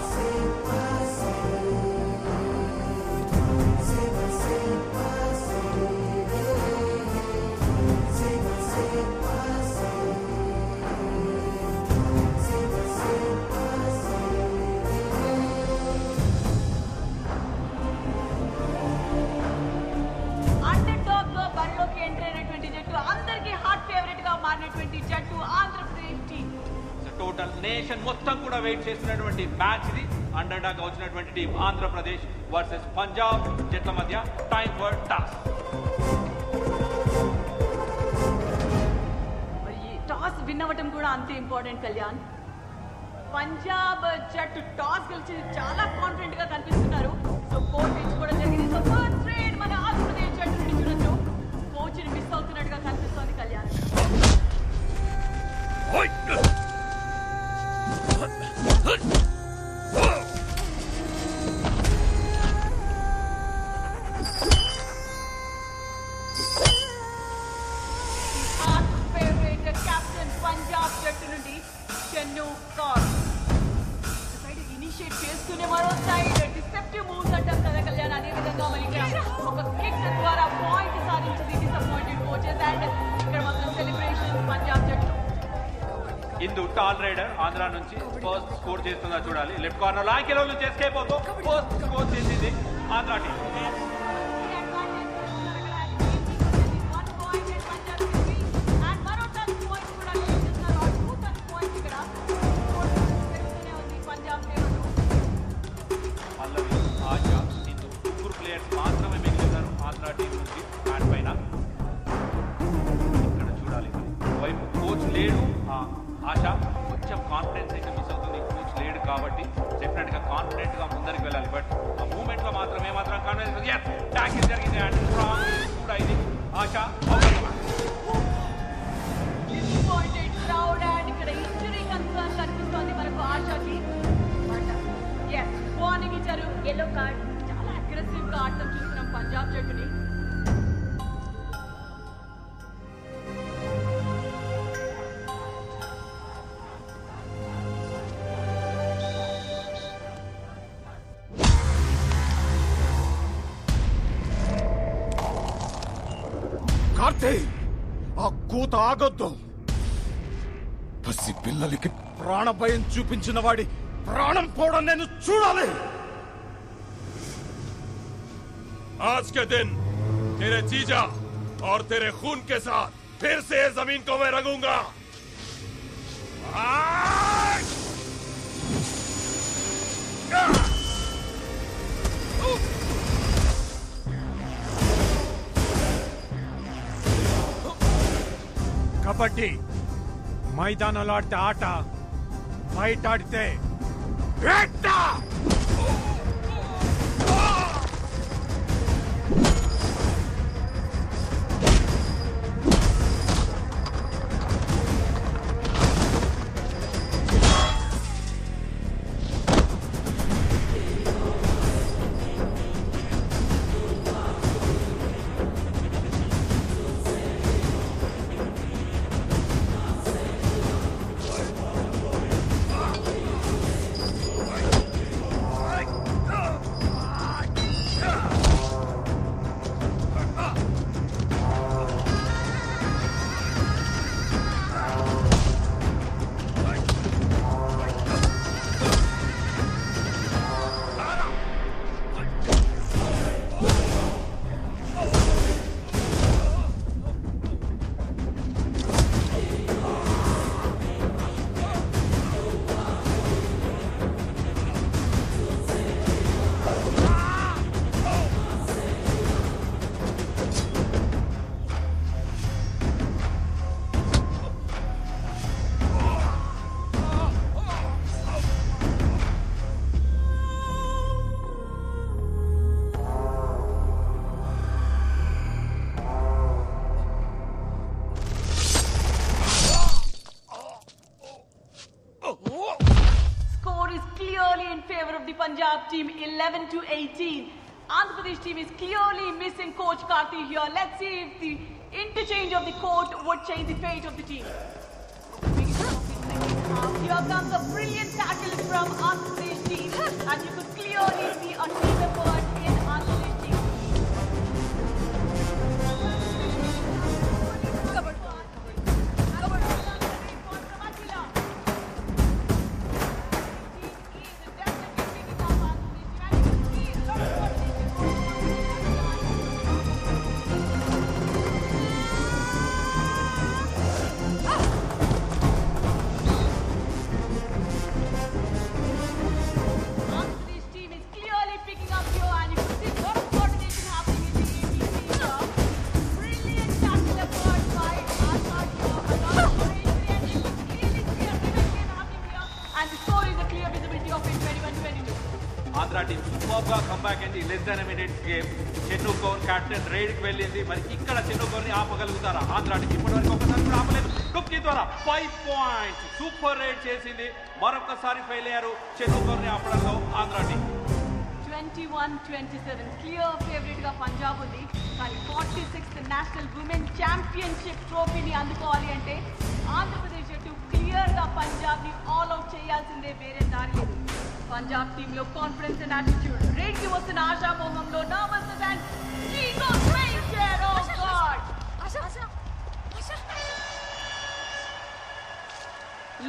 టోటల్ నేషన్ మొత్తం కూడా వెయిట్ చేస్తున్నటువంటి మ్యాచ్ ఇది. అండర్ డాగ్ వచ్చినటువంటి టీం ఆంధ్రప్రదేశ్ వర్సెస్ పంజాబ్ జట్ల మధ్య time for toss. Toss win అవ్వటం కూడా అంతే ఇంపార్టెంట్ కళ్యాణ్. పంజాబ్ జట్టు టాస్ గెలిచి చాలా కాన్ఫిడెంట్ గా కనిపిస్తున్నారు. సో కోచ్ ఎంచుకోవడం జరిగింది. సో ఫస్ట్ రేడ్ మన ఆంధ్రప్రదేశ్ జట్టు నుండి చూడొచ్చు. కోచ్ ని మిస్ అవుతున్నట్టుగా కనిపిస్తోంది కళ్యాణ్. కెప్టెన్ పంజాబ్ జట్టు నుండి చెన్ను కార్ ఇనిషియేట్ చేస్తూనే మరో సైడ్ డిసెప్టివ్ మూవ్స్ అంటాం కదా కళ్యాణ్. అదే విధంగా మరి ఒక కిక్ ద్వారా పాయింట్ సాధించింది డిసప్పాయింటెడ్ కోచెస్. అండ్ ఇక్కడ మాత్రం సెలబ్రేషన్ పంజాబ్ జట్టు. ఇందు టాల్ రైడర్ ఆంధ్ర నుంచి ఫస్ట్ స్కోర్ చేస్తుందా చూడాలి. లెఫ్ట్ కార్నర్ లో ఆంకెలో నుంచి ఎస్కేప్ అవుతూ ఫస్ట్ స్కోర్ చేసింది ఆంధ్ర టీం. మాత్రమే మిగిలినారు ఆంధ్ర టీం నుంచి బ్యాట్ పైన. ఇక్కడ చూడాలి వైపు కోచ్ లేడు. ఆశ కొంచెం కాన్ఫిడెన్స్ అయితే మిస్ అవుతుంది. కోచ్ లేడు కాబట్టి డెఫినెట్ గా కాన్ఫిడెంట్ గా ముందరికి వెళ్ళాలి. బట్ ఆ మూమెంట్ లో మాత్రం ఏమాత్రం కాన్ఫిడెన్స్ ట్యాకిల్ జరిగింది. అండ్ స్ట్రాంగ్ కూడా ఇది ఆశ. డిసప్పాయింటెడ్ క్రౌడ్ అండ్ ఇక్కడ ఇంజరీ కన్సర్న్ కనిపిస్తోంది మనకు ఆశకి. వార్నింగ్ ఇచ్చారు, ఎల్లో కార్డ్. చాలా అగ్రెసివ్ గా ఆడటం చూస్తున్నాం పంజాబ్ జట్టుని. కార్తీ, ఆ కూత ఆగొద్దు. పసి పిల్లలకి ప్రాణభయం చూపించిన వాడి ప్రాణం పోవడం నేను చూడాలి. आज के दिन तेरे जीजा और तेरे खून के साथ फिर से जमीन को मैं रंगूंगा. కబడ్డీ మైదానంలో ఆడితే ఆట, బయట ఆడితే వేట. Punjab team 11-18. Andhra Pradesh team is clearly missing coach Karthi here. Let's see if the interchange of the court would change the fate of the team. Here comes a brilliant tackle from Andhra Pradesh team, and you could clearly see a team effort in Andhra Pradesh team. Andhra team super గా comeback అయింది. Less than minutes game. Chennu Kaur captain raid కి వెళ్ళింది. మరి ఇక్కడ చెన్నూ కౌర్ ని ఆపగలుగుతారా Andhra team? ఇప్పటివరకు ఒకసారి కూడా ఆపలేదు. కుక్కీ ద్వారా 5 పాయింట్స్ సూపర్ రైడ్ చేసింది. మరొకసారి ఫెయిల్ అయ్యారు చెన్నూ కౌర్ ని ఆపడంలో ఆంధ్ర టీం. 21-27 క్లియర్ ఫేవరెట్ గా పంజాబ్ ఉంది. కానీ 46th నేషనల్ ఉమెన్ ఛాంపియన్షిప్ ట్రోఫీని అందుకోవాలి అంటే ఆంధ్రప్రదేశ్ జట్టు క్లియర్ గా పంజాబ్ ని ఆల్ అవుట్ చేయాల్సిందే, వేరే దారి లేదు. పంజాబ్ టీమ్ లో కాన్ఫిడెన్స్ అండ్ యాటిట్యూడ్, రేట్ కి వస్తున్న ఆశామోహంలో nervousness and ego strength. Oh god,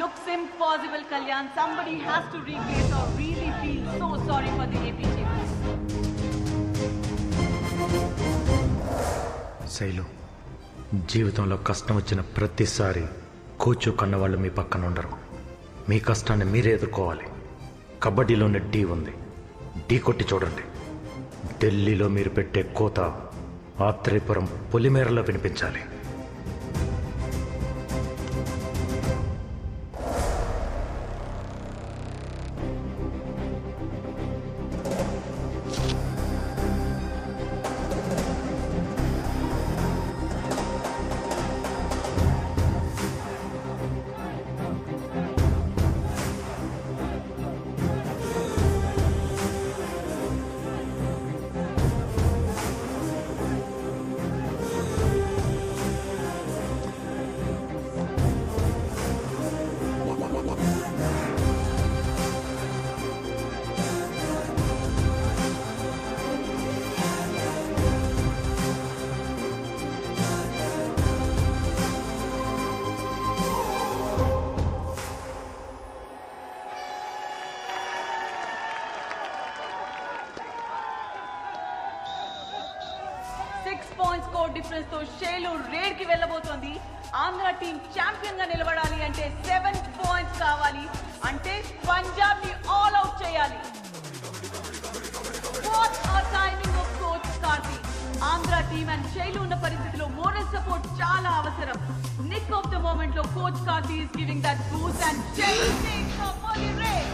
looks impossible, Kalyan. Somebody has to replace or really feel so sorry for the AP team. Shailu, జీవితంలో కష్టం వచ్చిన ప్రతిసారి కోచ్ కన్నవాళ్ళు మీ పక్కన ఉండరు. మీ కష్టాన్ని మీరే ఎదుర్కోవాలి. కబడ్డీలోనే ఢీ ఉంది, ఢీ కొట్టి చూడండి. ఢిల్లీలో మీరు పెట్టే కోత ఆత్రేయపురం పొలిమేరలో వినిపించాలి. డిఫరెన్స్ తో షేలు రేడ్ కి వెళ్ళబోతోంది. ఆంధ్ర టీం ఛాంపియన్ గా నిలబడాలి అంటే 7 పాయింట్స్ కావాలి. అంటే పంజాబ్ ని ఆల్ అవుట్ చేయాలి. What a timing of coach Karthi. Andhra team and Shailu ఉన్న పరిస్థితిలో మోరల్ సపోర్ట్ చాలా అవసరం. నిక్ ఆఫ్ ద మూమెంట్ లో coach Karthi is giving that boost and Shailu takes off for the raid.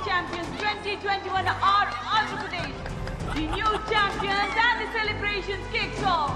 Champions 2021 are Andhra Pradesh. The new champions and the celebrations kicks off.